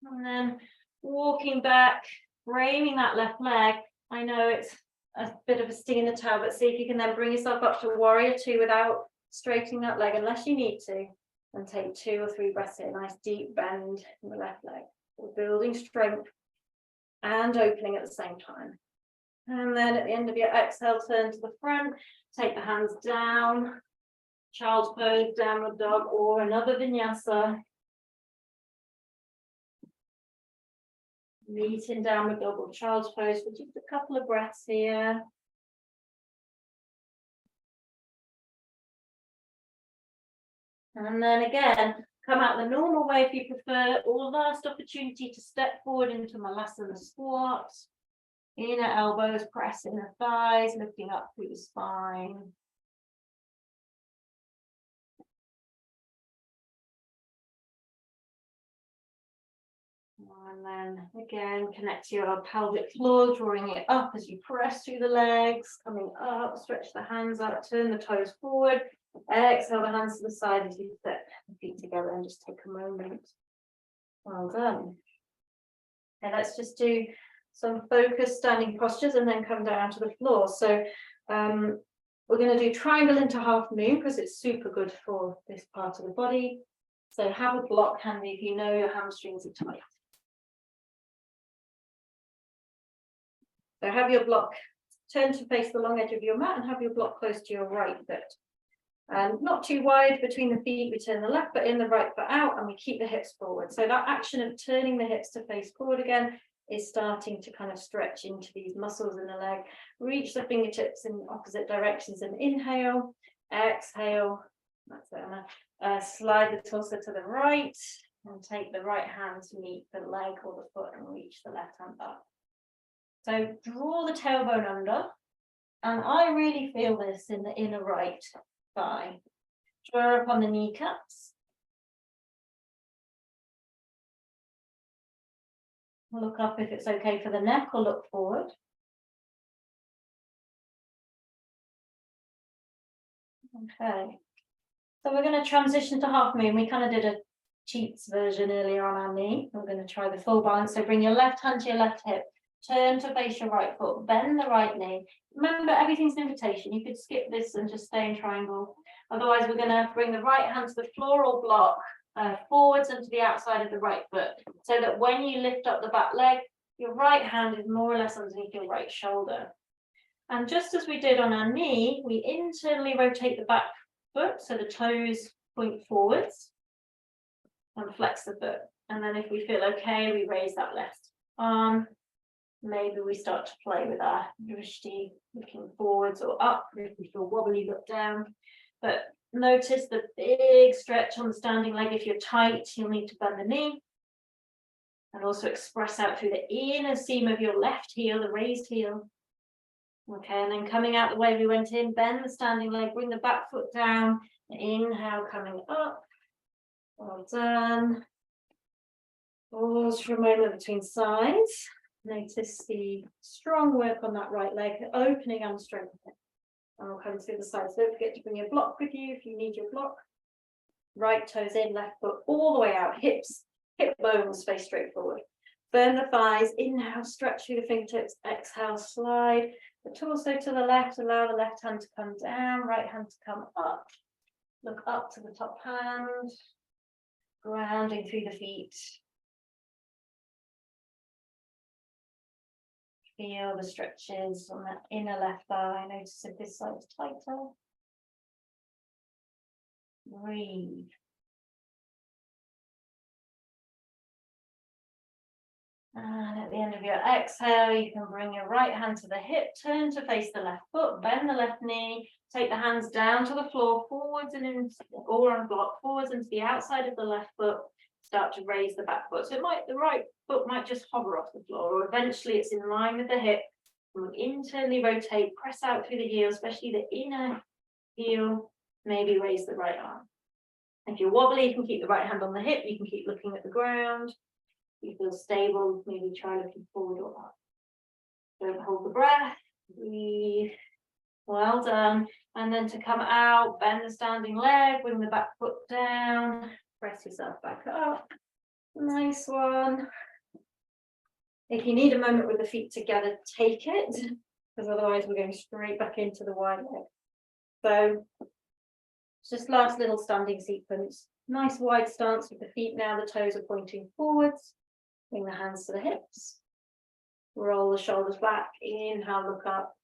And then walking back, framing that left leg. I know it's a bit of a sting in the toe, but see if you can then bring yourself up to warrior 2 without straightening that leg unless you need to. And take 2 or 3 breaths in. Nice deep bend in the left leg. We're building strength and opening at the same time. And then at the end of your exhale, turn to the front, take the hands down, child's pose, downward dog, or another vinyasa. Meet in downward dog or child's pose for just a couple of breaths here. And then again, come out the normal way if you prefer, or last opportunity to step forward into Malasana squat. Inner elbows, press inner thighs, lifting up through the spine. And then again, connect to your pelvic floor, drawing it up as you press through the legs, coming up, stretch the hands out, turn the toes forward. Exhale the hands to the side as you step the feet together and just take a moment. Well done. Okay, let's just do some focused standing postures and then come down to the floor. So we're going to do triangle into half moon because it's super good for this part of the body. So have a block handy if you know your hamstrings are tight. So have your block, turn to face the long edge of your mat and have your block close to your right foot. Not too wide between the feet, we turn the left foot in, the right foot out, and we keep the hips forward. So that action of turning the hips to face forward again is starting to kind of stretch into these muscles in the leg. Reach the fingertips in opposite directions and inhale, exhale. That's it, Emma. Slide the torso to the right and take the right hand to meet the leg or the foot and reach the left hand up. So draw the tailbone under, and I really feel this in the inner right thigh. Draw up on the kneecaps. Look up if it's okay for the neck or look forward. Okay. So we're going to transition to half moon. We kind of did a cheats version earlier on our knee. We're going to try the full balance. So bring your left hand to your left hip. Turn to face your right foot, bend the right knee. Remember, everything's an invitation. You could skip this and just stay in triangle. Otherwise, we're going to bring the right hand to the floor or block forwards and to the outside of the right foot, so that when you lift up the back leg, your right hand is more or less underneath your right shoulder. And just as we did on our knee, we internally rotate the back foot so the toes point forwards and flex the foot. And then if we feel okay, we raise that left arm. Maybe we start to play with our drishti, looking forwards or up. If we feel wobbly, look down. But notice the big stretch on the standing leg. If you're tight, you'll need to bend the knee. And also express out through the inner seam of your left heel, the raised heel. Okay, and then coming out the way we went in, bend the standing leg, bring the back foot down. Inhale, coming up. Well done. Pause for a moment between sides. Notice the strong work on that right leg, opening and strengthening. And we'll come to the side. So don't forget to bring your block with you if you need your block. Right toes in, left foot all the way out, hips, hip bones face straight forward. Burn the thighs, inhale, stretch through the fingertips, exhale, slide the torso to the left, allow the left hand to come down, right hand to come up. Look up to the top hand, grounding through the feet. Feel the stretches on that inner left thigh. Notice if this side is tighter. Breathe. And at the end of your exhale, you can bring your right hand to the hip, turn to face the left foot, bend the left knee, take the hands down to the floor, forwards and in, or on block, forwards into the outside of the left foot, start to raise the back foot. So it might, the right foot might just hover off the floor, or eventually it's in line with the hip. And we'll internally rotate, press out through the heel, especially the inner heel, maybe raise the right arm. If you're wobbly, you can keep the right hand on the hip, you can keep looking at the ground. You feel stable, maybe try looking forward or up. Don't hold the breath, breathe. Well done. And then to come out, bend the standing leg, bring the back foot down, press yourself back up. Nice one. If you need a moment with the feet together, take it, because otherwise we're going straight back into the wide leg. So it's just last little standing sequence. Nice wide stance with the feet now, the toes are pointing forwards. Bring the hands to the hips. Roll the shoulders back. Inhale, look up.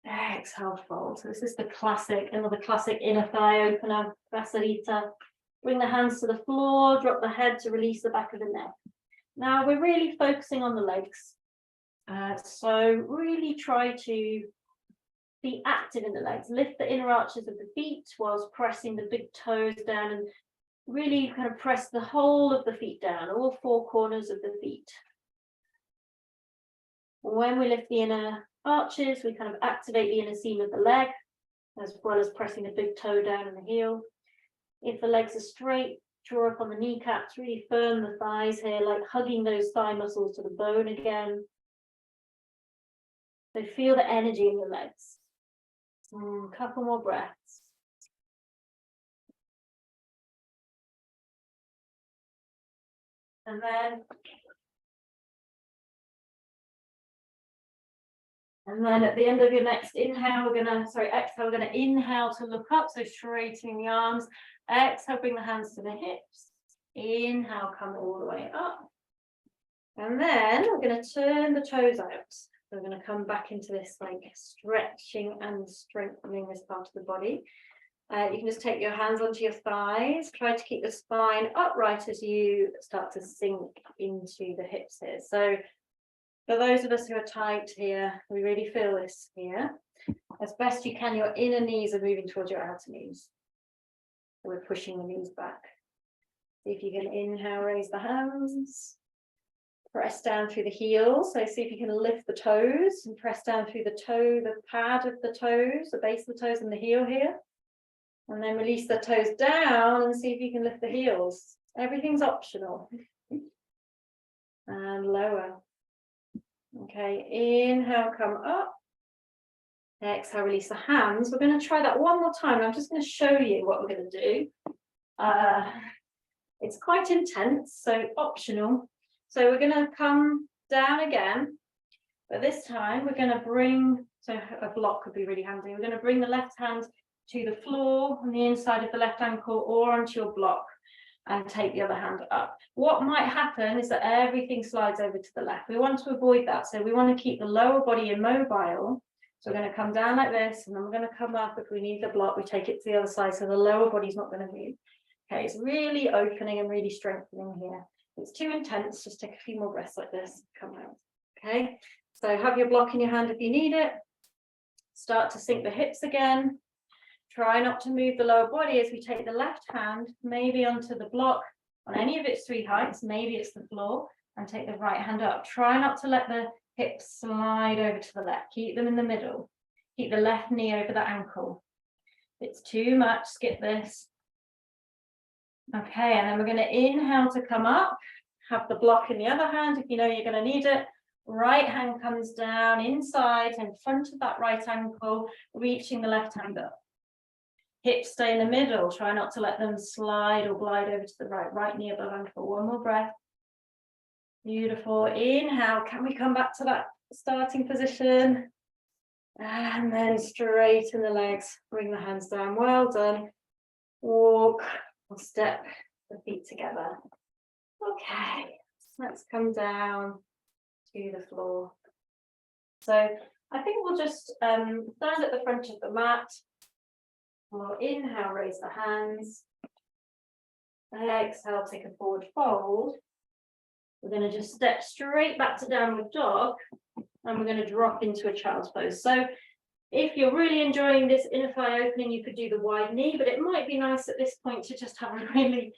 Exhale, fold. So this is the classic, another classic inner thigh opener, Vasalita. Bring the hands to the floor, drop the head to release the back of the neck. Now we're really focusing on the legs. So really try to be active in the legs. Lift the inner arches of the feet whilst pressing the big toes down and really kind of press the whole of the feet down, all four corners of the feet. When we lift the inner arches, we kind of activate the inner seam of the leg, as well as pressing the big toe down and the heel. If the legs are straight, draw up on the kneecaps, really firm the thighs here, like hugging those thigh muscles to the bone again. So feel the energy in your legs. Couple more breaths. And then at the end of your next inhale, exhale, we're gonna inhale to look up, so straightening the arms. Exhale, bring the hands to the hips. Inhale, come all the way up. And then we're gonna turn the toes out. So we're gonna come back into this like stretching and strengthening this part of the body. You can just take your hands onto your thighs, try to keep the spine upright as you start to sink into the hips here. So for those of us who are tight here, we really feel this here. As best you can, your inner knees are moving towards your outer knees. So we're pushing the knees back. See if you can inhale, raise the hands. Press down through the heels. So see if you can lift the toes and press down through the toe, the pad of the toes, the base of the toes and the heel here. And then release the toes down and see if you can lift the heels. Everything's optional. And lower. Okay, inhale, come up. Exhale, release the hands. We're going to try that one more time. I'm just going to show you what we're going to do. It's quite intense, so optional. So we're going to come down again. But this time we're going to bring, so a block could be really handy. We're going to bring the left hand to the floor on the inside of the left ankle or onto your block and take the other hand up. What might happen is that everything slides over to the left. We want to avoid that. So we want to keep the lower body immobile. So we're going to come down like this and then we're going to come up. If we need the block, we take it to the other side so the lower body's not going to move. Okay, it's really opening and really strengthening here. If it's too intense, just take a few more breaths like this. Come out. Okay, so have your block in your hand if you need it. Start to sink the hips again. Try not to move the lower body as we take the left hand, maybe onto the block on any of its three heights, maybe it's the floor, and take the right hand up. Try not to let the hips slide over to the left. Keep them in the middle. Keep the left knee over the ankle. If it's too much, skip this. Okay, and then we're going to inhale to come up. Have the block in the other hand if you know you're going to need it, Right hand comes down inside in front of that right ankle, reaching the left hand up. Hips stay in the middle, try not to let them slide or glide over to the right. Right knee above ankle, one more breath. Beautiful, inhale, can we come back to that starting position? And then straighten the legs, bring the hands down, well done. Walk or step the feet together. Okay, let's come down to the floor. So I think we'll just stand at the front of the mat. We'll inhale, raise the hands. Exhale, take a forward fold. We're going to just step straight back to downward dog, and we're going to drop into a child's pose. So if you're really enjoying this inner thigh opening, you could do the wide knee, but it might be nice at this point to just have a really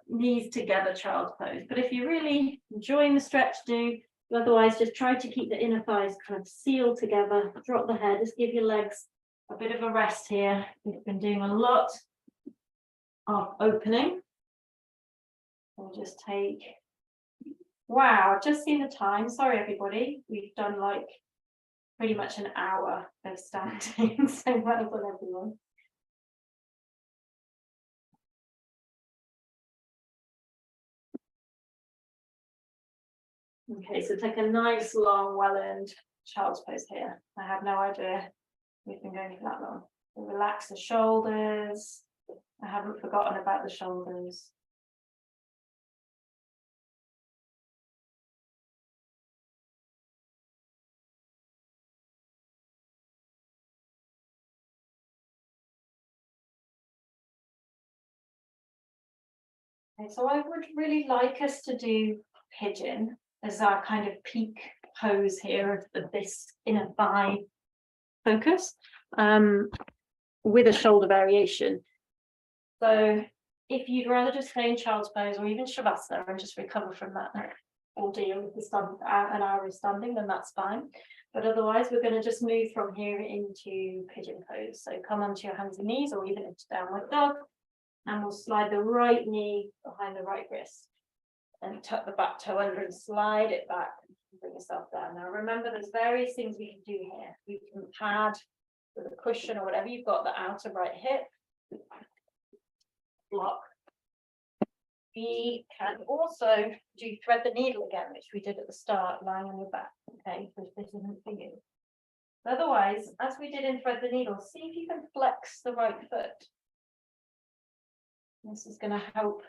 knees together child's pose. But if you're really enjoying the stretch, do. Otherwise, just try to keep the inner thighs kind of sealed together. Drop the head, just give your legs a bit of a rest here. We've been doing a lot of opening. We'll just take, wow, I've just seen the time. Sorry, everybody. We've done like pretty much an hour of standing. So well done, everyone. Okay, so take a nice long well-earned child's pose here. I have no idea we've been going for that long. We'll relax the shoulders. I haven't forgotten about the shoulders. Okay, so I would really like us to do pigeon as our kind of peak pose here of this inner thigh focus, with a shoulder variation. So if you'd rather just stay in child's pose or even shavasana and just recover from that ordeal with the an hour of standing, then that's fine. But otherwise, we're going to just move from here into pigeon pose. So come onto your hands and knees or even into downward dog. And we'll slide the right knee behind the right wrist and tuck the back toe under and slide it back and bring yourself down. Now remember, there's various things we can do here. We can pad with a cushion or whatever you've got, the outer right hip. Block. We can also do thread the needle again, which we did at the start, lying on your back. Okay, because this isn't for you. Otherwise, as we did in thread the needle, see if you can flex the right foot. This is going to help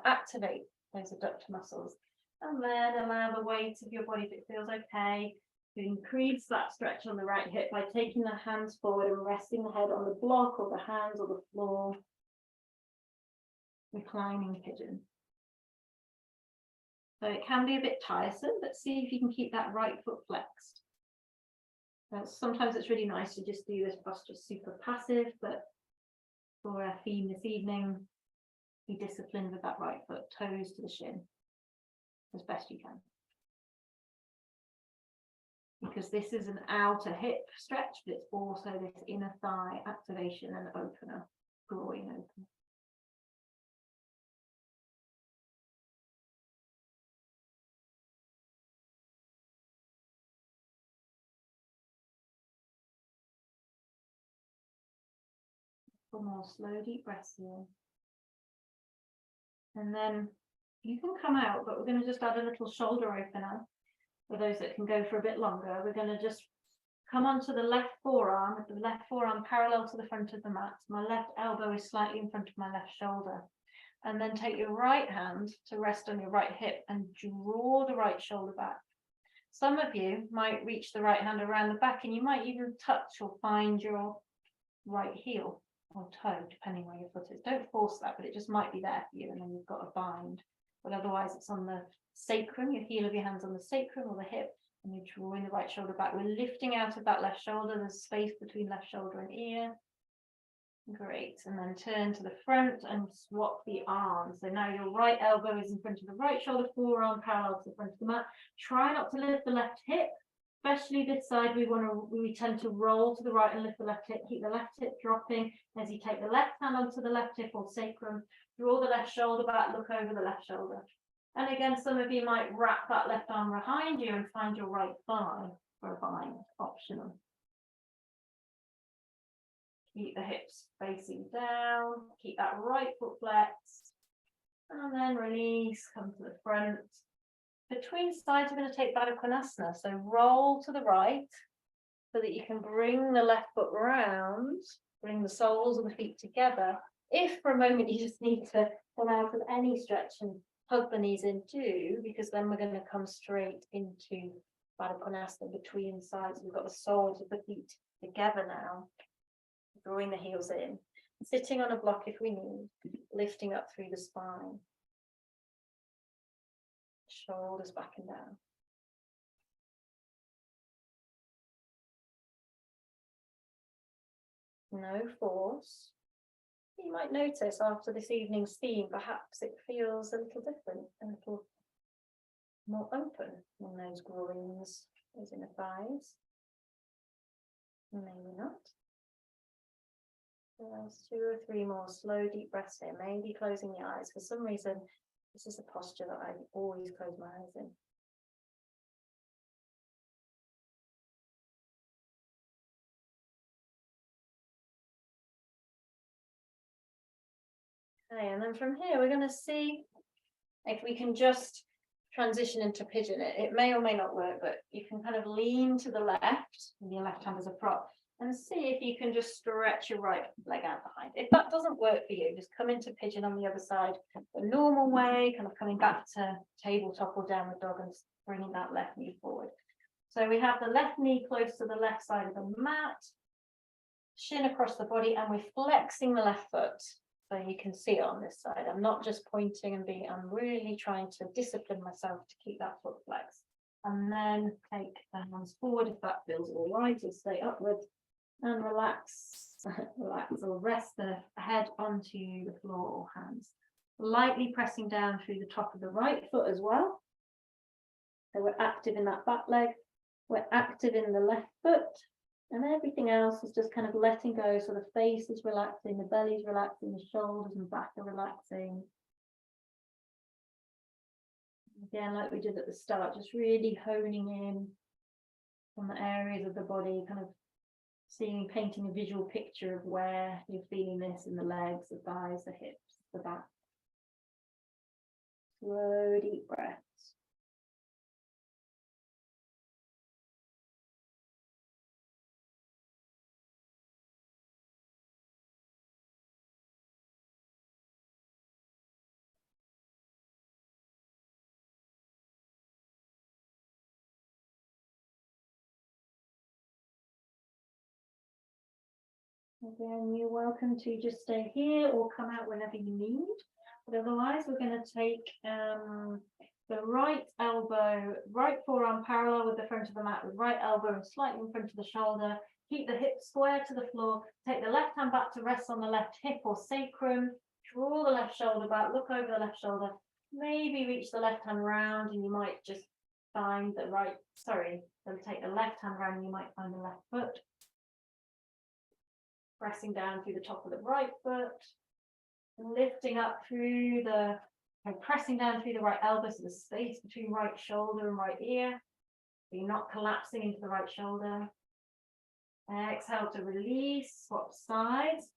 activate those adductor muscles. And then allow the weight of your body, if it feels okay, to increase that stretch on the right hip by taking the hands forward and resting the head on the block or the hands or the floor. Reclining pigeon. So it can be a bit tiresome, but see if you can keep that right foot flexed. Sometimes it's really nice to just do this posture super passive, but for our theme this evening, be disciplined with that right foot, toes to the shin, as best you can. Because this is an outer hip stretch, but it's also this inner thigh activation and opener, groin opener. One more slow, deep breaths here. And then you can come out, but we're going to just add a little shoulder opener for those that can go for a bit longer. We're going to just come onto the left forearm, with the left forearm parallel to the front of the mat. My left elbow is slightly in front of my left shoulder. And then take your right hand to rest on your right hip and draw the right shoulder back. Some of you might reach the right hand around the back, and you might even touch or find your right heel or toe, depending where your foot is. Don't force that, but it just might be there for you, and then you've got a bind. But otherwise, it's on the sacrum, your heel of your hands on the sacrum or the hip, and you're drawing the right shoulder back. We're lifting out of that left shoulder. There's space between left shoulder and ear. Great. And then turn to the front and swap the arms. So now your right elbow is in front of the right shoulder, forearm parallel to the front of the mat. Try not to lift the left hip. Especially this side, we tend to roll to the right and lift the left hip. Keep the left hip dropping as you take the left hand onto the left hip or sacrum. Draw the left shoulder back, look over the left shoulder. And again, some of you might wrap that left arm behind you and find your right thigh for a bind, optional. Keep the hips facing down, keep that right foot flexed, and then release, come to the front. Between sides, we're going to take Baddha Konasana, so roll to the right so that you can bring the left foot round, bring the soles of the feet together. If for a moment you just need to come out of any stretch and hug the knees in too, because then we're going to come straight into Baddha Konasana between sides. We've got the soles of the feet together now, drawing the heels in, sitting on a block if we need, lifting up through the spine, shoulders back and down. No force. You might notice after this evening's theme, perhaps it feels a little different, a little more open in those groins, those inner thighs. Maybe not. There's 2 or 3 more slow, deep breaths here, maybe closing the eyes. For some reason, this is a posture that I always close my eyes in. Okay, and then from here, we're going to see if we can just transition into pigeon. It may or may not work, but you can kind of lean to the left, with your left hand as a prop, and see if you can just stretch your right leg out behind. If that doesn't work for you, just come into pigeon on the other side, the normal way, kind of coming back to tabletop or downward dog and bringing that left knee forward. So we have the left knee close to the left side of the mat, shin across the body, and we're flexing the left foot. So you can see it on this side. I'm not just pointing and I'm really trying to discipline myself to keep that foot flexed. And then take the hands forward if that feels all right, or stay upward and relax, relax, or rest the head onto the floor or hands. Lightly pressing down through the top of the right foot as well. So we're active in that back leg, we're active in the left foot, and everything else is just kind of letting go. So the face is relaxing, the belly is relaxing, the shoulders and back are relaxing. Again, like we did at the start, just really honing in on the areas of the body, kind of seeing, painting a visual picture of where you're feeling this in the legs, the thighs, the hips, the back. Slow, deep breaths. Again, you're welcome to just stay here or come out whenever you need. But otherwise, we're going to take the right elbow, right forearm parallel with the front of the mat, with right elbow slightly in front of the shoulder. Keep the hips square to the floor. Take the left hand back to rest on the left hip or sacrum. Draw the left shoulder back, look over the left shoulder. Maybe reach the left hand round and you might just find the right, then take the left hand round and you might find the left foot. Pressing down through the top of the right foot, lifting up through the, pressing down through the right elbow, so the space between right shoulder and right ear. So you're not collapsing into the right shoulder. Exhale to release, swap sides.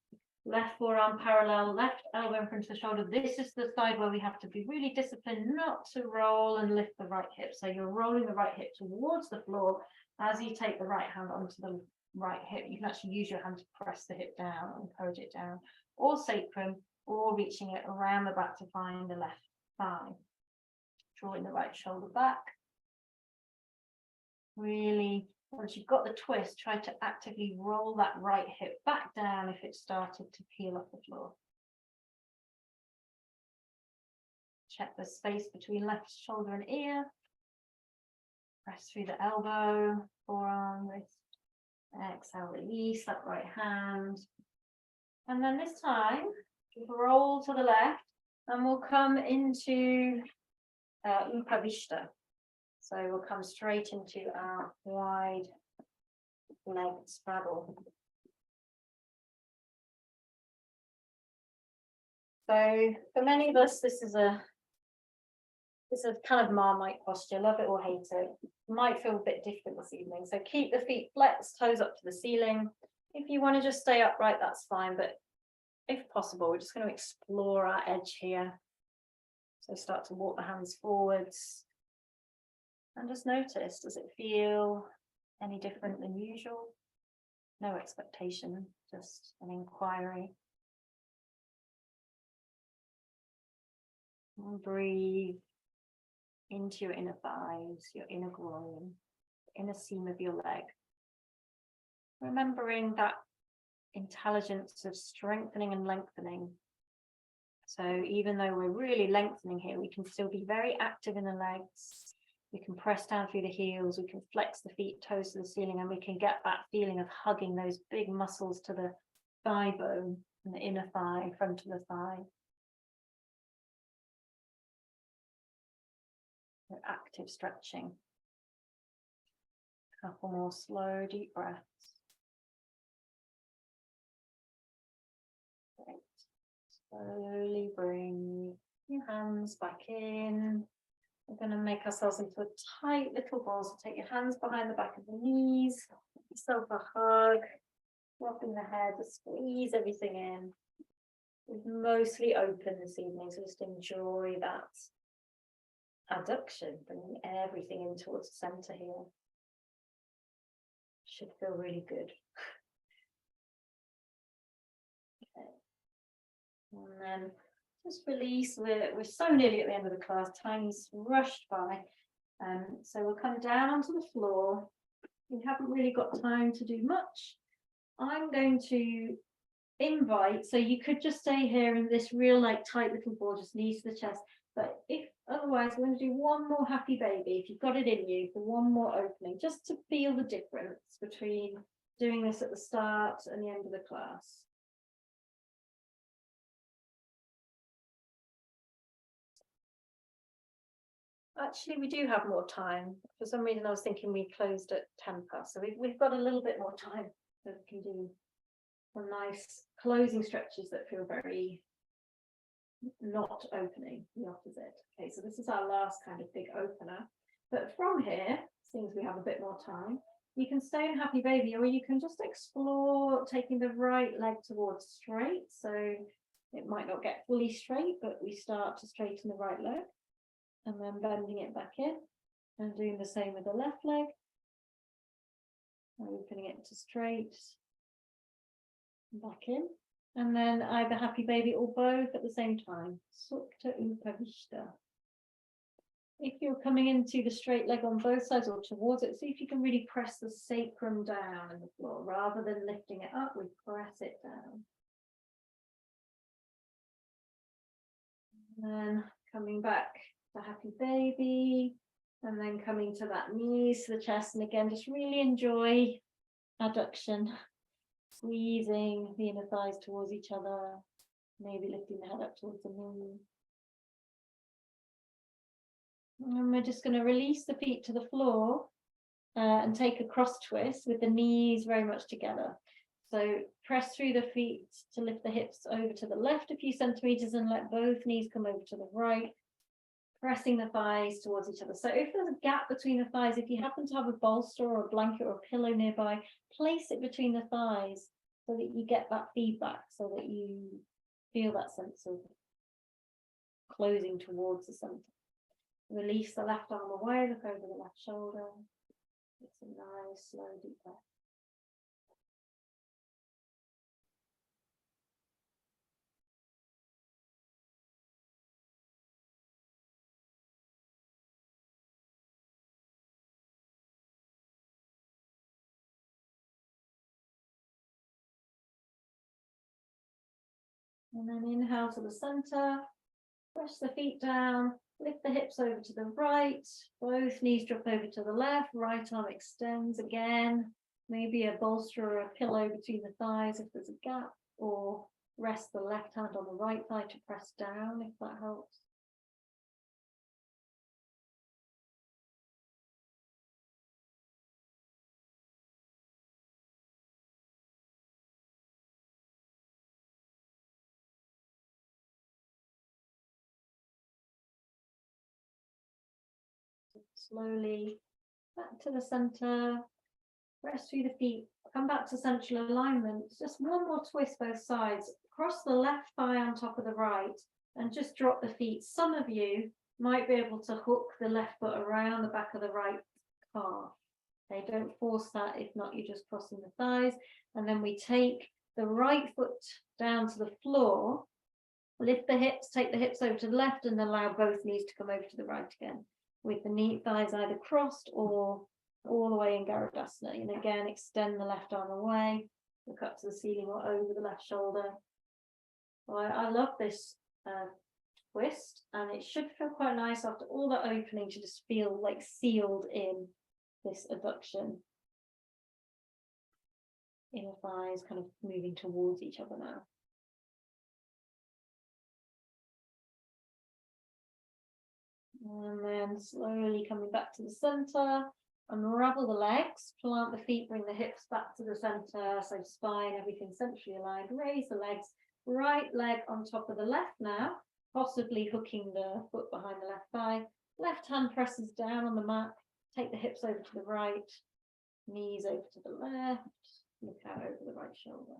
Left forearm parallel, left elbow in front of the shoulder. This is the side where we have to be really disciplined not to roll and lift the right hip. So you're rolling the right hip towards the floor as you take the right hand onto the right hip. You can actually use your hand to press the hip down or encourage it down, or sacrum, or reaching it around the back to find the left thigh. Drawing the right shoulder back. Really, once you've got the twist, try to actively roll that right hip back down if it started to peel off the floor. Check the space between left shoulder and ear. Press through the elbow, forearm, wrist. Exhale, release that right hand. And then this time, roll to the left and we'll come into Upavishta. So we'll come straight into our wide leg straddle. So for many of us, this is a It's a kind of Marmite posture, love it or hate it. Might feel a bit different this evening. So keep the feet flexed, toes up to the ceiling. If you want to just stay upright, that's fine. But if possible, we're just going to explore our edge here. So start to walk the hands forwards. And just notice, does it feel any different than usual? No expectation, just an inquiry. And breathe into your inner thighs, your inner groin, inner seam of your leg. Remembering that intelligence of strengthening and lengthening. So even though we're really lengthening here, we can still be very active in the legs. We can press down through the heels, we can flex the feet, toes to the ceiling, and we can get that feeling of hugging those big muscles to the thigh bone and the inner thigh, front of the thigh. So active stretching. A couple more slow, deep breaths. Great. Slowly bring your hands back in. We're going to make ourselves into a tight little ball. So take your hands behind the back of the knees, give yourself a hug, rocking the head, just squeeze everything in. It's mostly open this evening, so just enjoy that adduction, bringing everything in towards the center here. Should feel really good. Okay. And then just release. We're so nearly at the end of the class. Time's rushed by. So we'll come down onto the floor. We haven't really got time to do much. I'm going to invite, so you could just stay here in this real tight little ball, just knees to the chest. But if otherwise, we're going to do one more happy baby, if you've got it in you, for one more opening, just to feel the difference between doing this at the start and the end of the class. Actually, we do have more time. For some reason, I was thinking we closed at 10 past, so we've got a little bit more time, so we can do some nice closing stretches that feel very not opening, the opposite. Okay, so this is our last kind of big opener. But from here, since we have a bit more time, you can stay in happy baby, or you can just explore taking the right leg towards straight. So it might not get fully straight, but we start to straighten the right leg and then bending it back in and doing the same with the left leg. Opening it to straight, back in. And then either happy baby or both at the same time. Sukta Upavishta. If you're coming into the straight leg on both sides or towards it, see if you can really press the sacrum down in the floor. Rather than lifting it up, we press it down. And then coming back to happy baby. And then coming to that knees to the chest. And again, just really enjoy adduction. Squeezing the inner thighs towards each other, maybe lifting the head up towards the knee. And we're just going to release the feet to the floor and take a cross twist with the knees very much together. So press through the feet to lift the hips over to the left a few centimeters and let both knees come over to the right, pressing the thighs towards each other. So if there's a gap between the thighs, if you happen to have a bolster or a blanket or a pillow nearby, place it between the thighs so that you get that feedback, so that you feel that sense of closing towards the center. Release the left arm away, look over the left shoulder. It's a nice, slow, deep breath. And then inhale to the center, press the feet down, lift the hips over to the right, both knees drop over to the left, right arm extends again, maybe a bolster or a pillow between the thighs if there's a gap, or rest the left hand on the right thigh to press down if that helps. Slowly back to the center, press through the feet, come back to central alignment. Just one more twist both sides, cross the left thigh on top of the right and just drop the feet. Some of you might be able to hook the left foot around the back of the right calf. Okay, don't force that. If not, you're just crossing the thighs. And then we take the right foot down to the floor, lift the hips, take the hips over to the left and allow both knees to come over to the right again, with the knee thighs either crossed or all the way in Garudasana. And again, extend the left arm away, look up to the ceiling or over the left shoulder. Well, I love this twist, and it should feel quite nice after all that opening to just feel like sealed in this adduction. Inner thighs kind of moving towards each other now. And then slowly coming back to the center, unravel the legs, plant the feet, bring the hips back to the center, so spine, everything centrally aligned, raise the legs, right leg on top of the left now, possibly hooking the foot behind the left thigh, left hand presses down on the mat, take the hips over to the right, knees over to the left, look out over the right shoulder.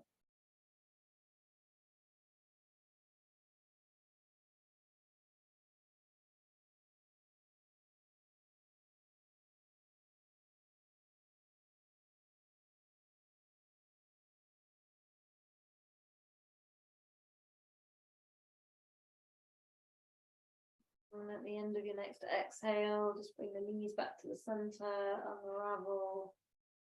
And at the end of your next exhale, just bring the knees back to the center, unravel,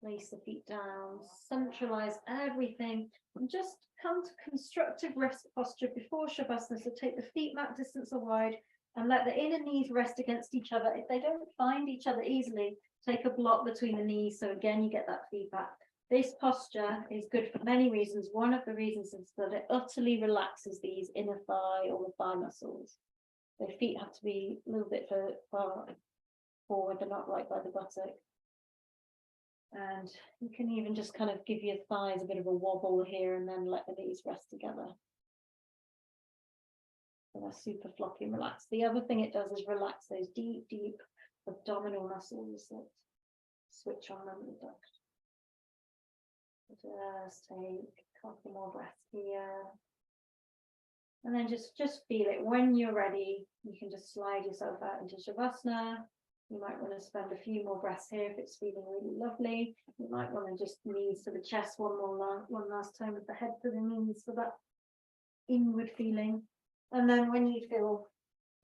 place the feet down, centralize everything, and just come to constructive rest posture before Shavasana. So take the feet mat distance wide and let the inner knees rest against each other. If they don't find each other easily, take a block between the knees. So again, you get that feedback. This posture is good for many reasons. One of the reasons is that it utterly relaxes these inner thigh or the thigh muscles. The feet have to be a little bit far forward, they're not right by the buttock. And you can even just kind of give your thighs a bit of a wobble here and then let the knees rest together. So they're super floppy and relaxed. The other thing it does is relax those deep, deep abdominal muscles that switch on and adduct. Just take a couple more breaths here. And then just feel it. When you're ready, you can just slide yourself out into Shavasana. You might want to spend a few more breaths here if it's feeling really lovely. You might want to just knees to the chest one last time with the head to the knees for that inward feeling. And then when you feel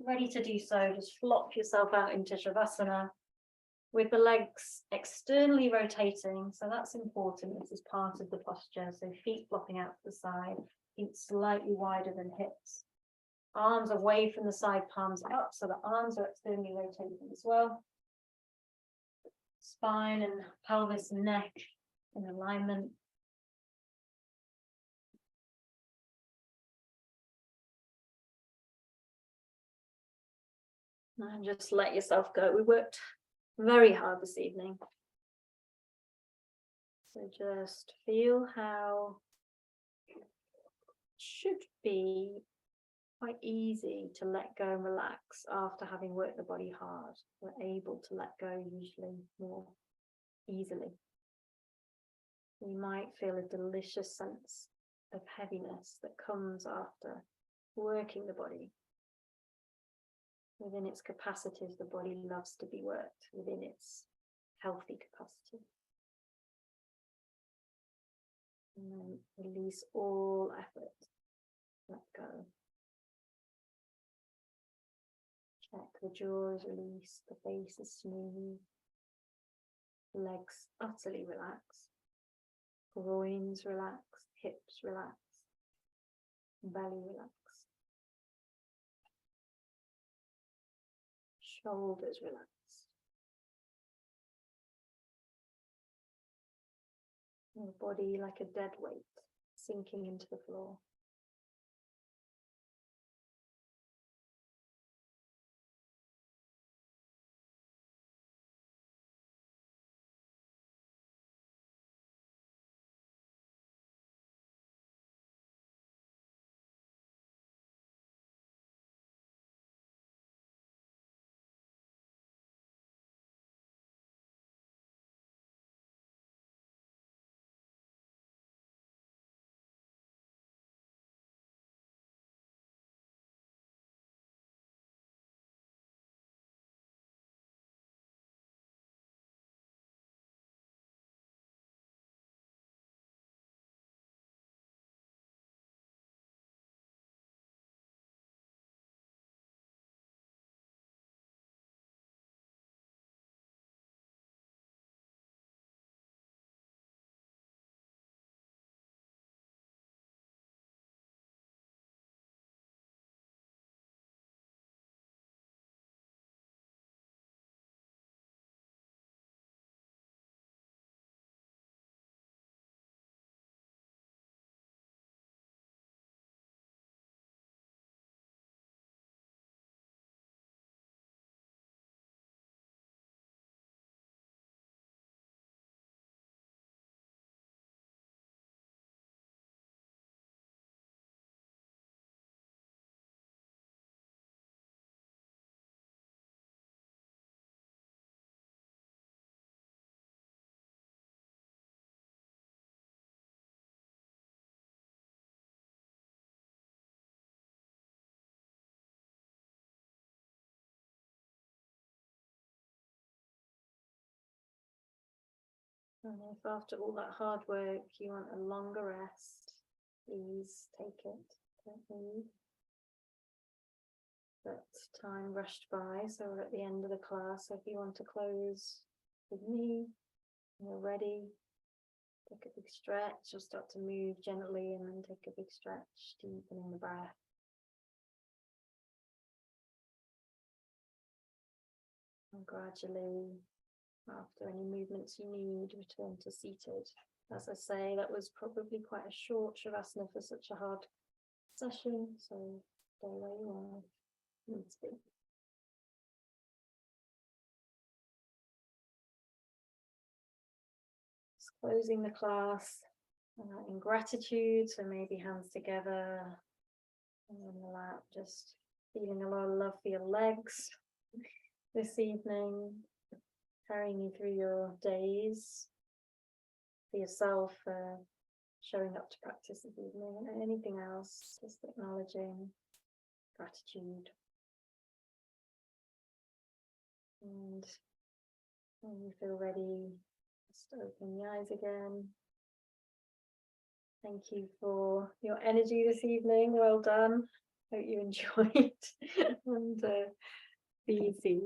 ready to do so, just flop yourself out into Shavasana with the legs externally rotating. So that's important. This is part of the posture. So feet flopping out to the side. Feet slightly wider than hips. Arms away from the side, palms up, so the arms are externally rotating as well. Spine and pelvis and neck in alignment. And just let yourself go. We worked very hard this evening. So just feel how should be quite easy to let go and relax after having worked the body hard. We're able to let go usually more easily. You might feel a delicious sense of heaviness that comes after working the body. Within its capacities, the body loves to be worked within its healthy capacity. And then release all effort. Let go. Check the jaw is released, the face is smooth, legs utterly relaxed, groins relaxed, hips relaxed, belly relaxed, shoulders relaxed. Your body like a dead weight sinking into the floor. And if after all that hard work you want a longer rest, please take it. Don't move. But time rushed by, so we're at the end of the class. So if you want to close with me, you're ready. Take a big stretch. You'll start to move gently and then take a big stretch, deepening the breath. And gradually, after any movements you need, return to seated. As I say, that was probably quite a short Shavasana for such a hard session, so stay where you are. Needs be. Just closing the class in gratitude, so maybe hands together and on the lap, just feeling a lot of love for your legs this evening, carrying you through your days, for yourself, showing up to practice this evening, and anything else, just acknowledging gratitude. And when you feel ready, just open the eyes again. Thank you for your energy this evening. Well done. Hope you enjoyed. And be easy.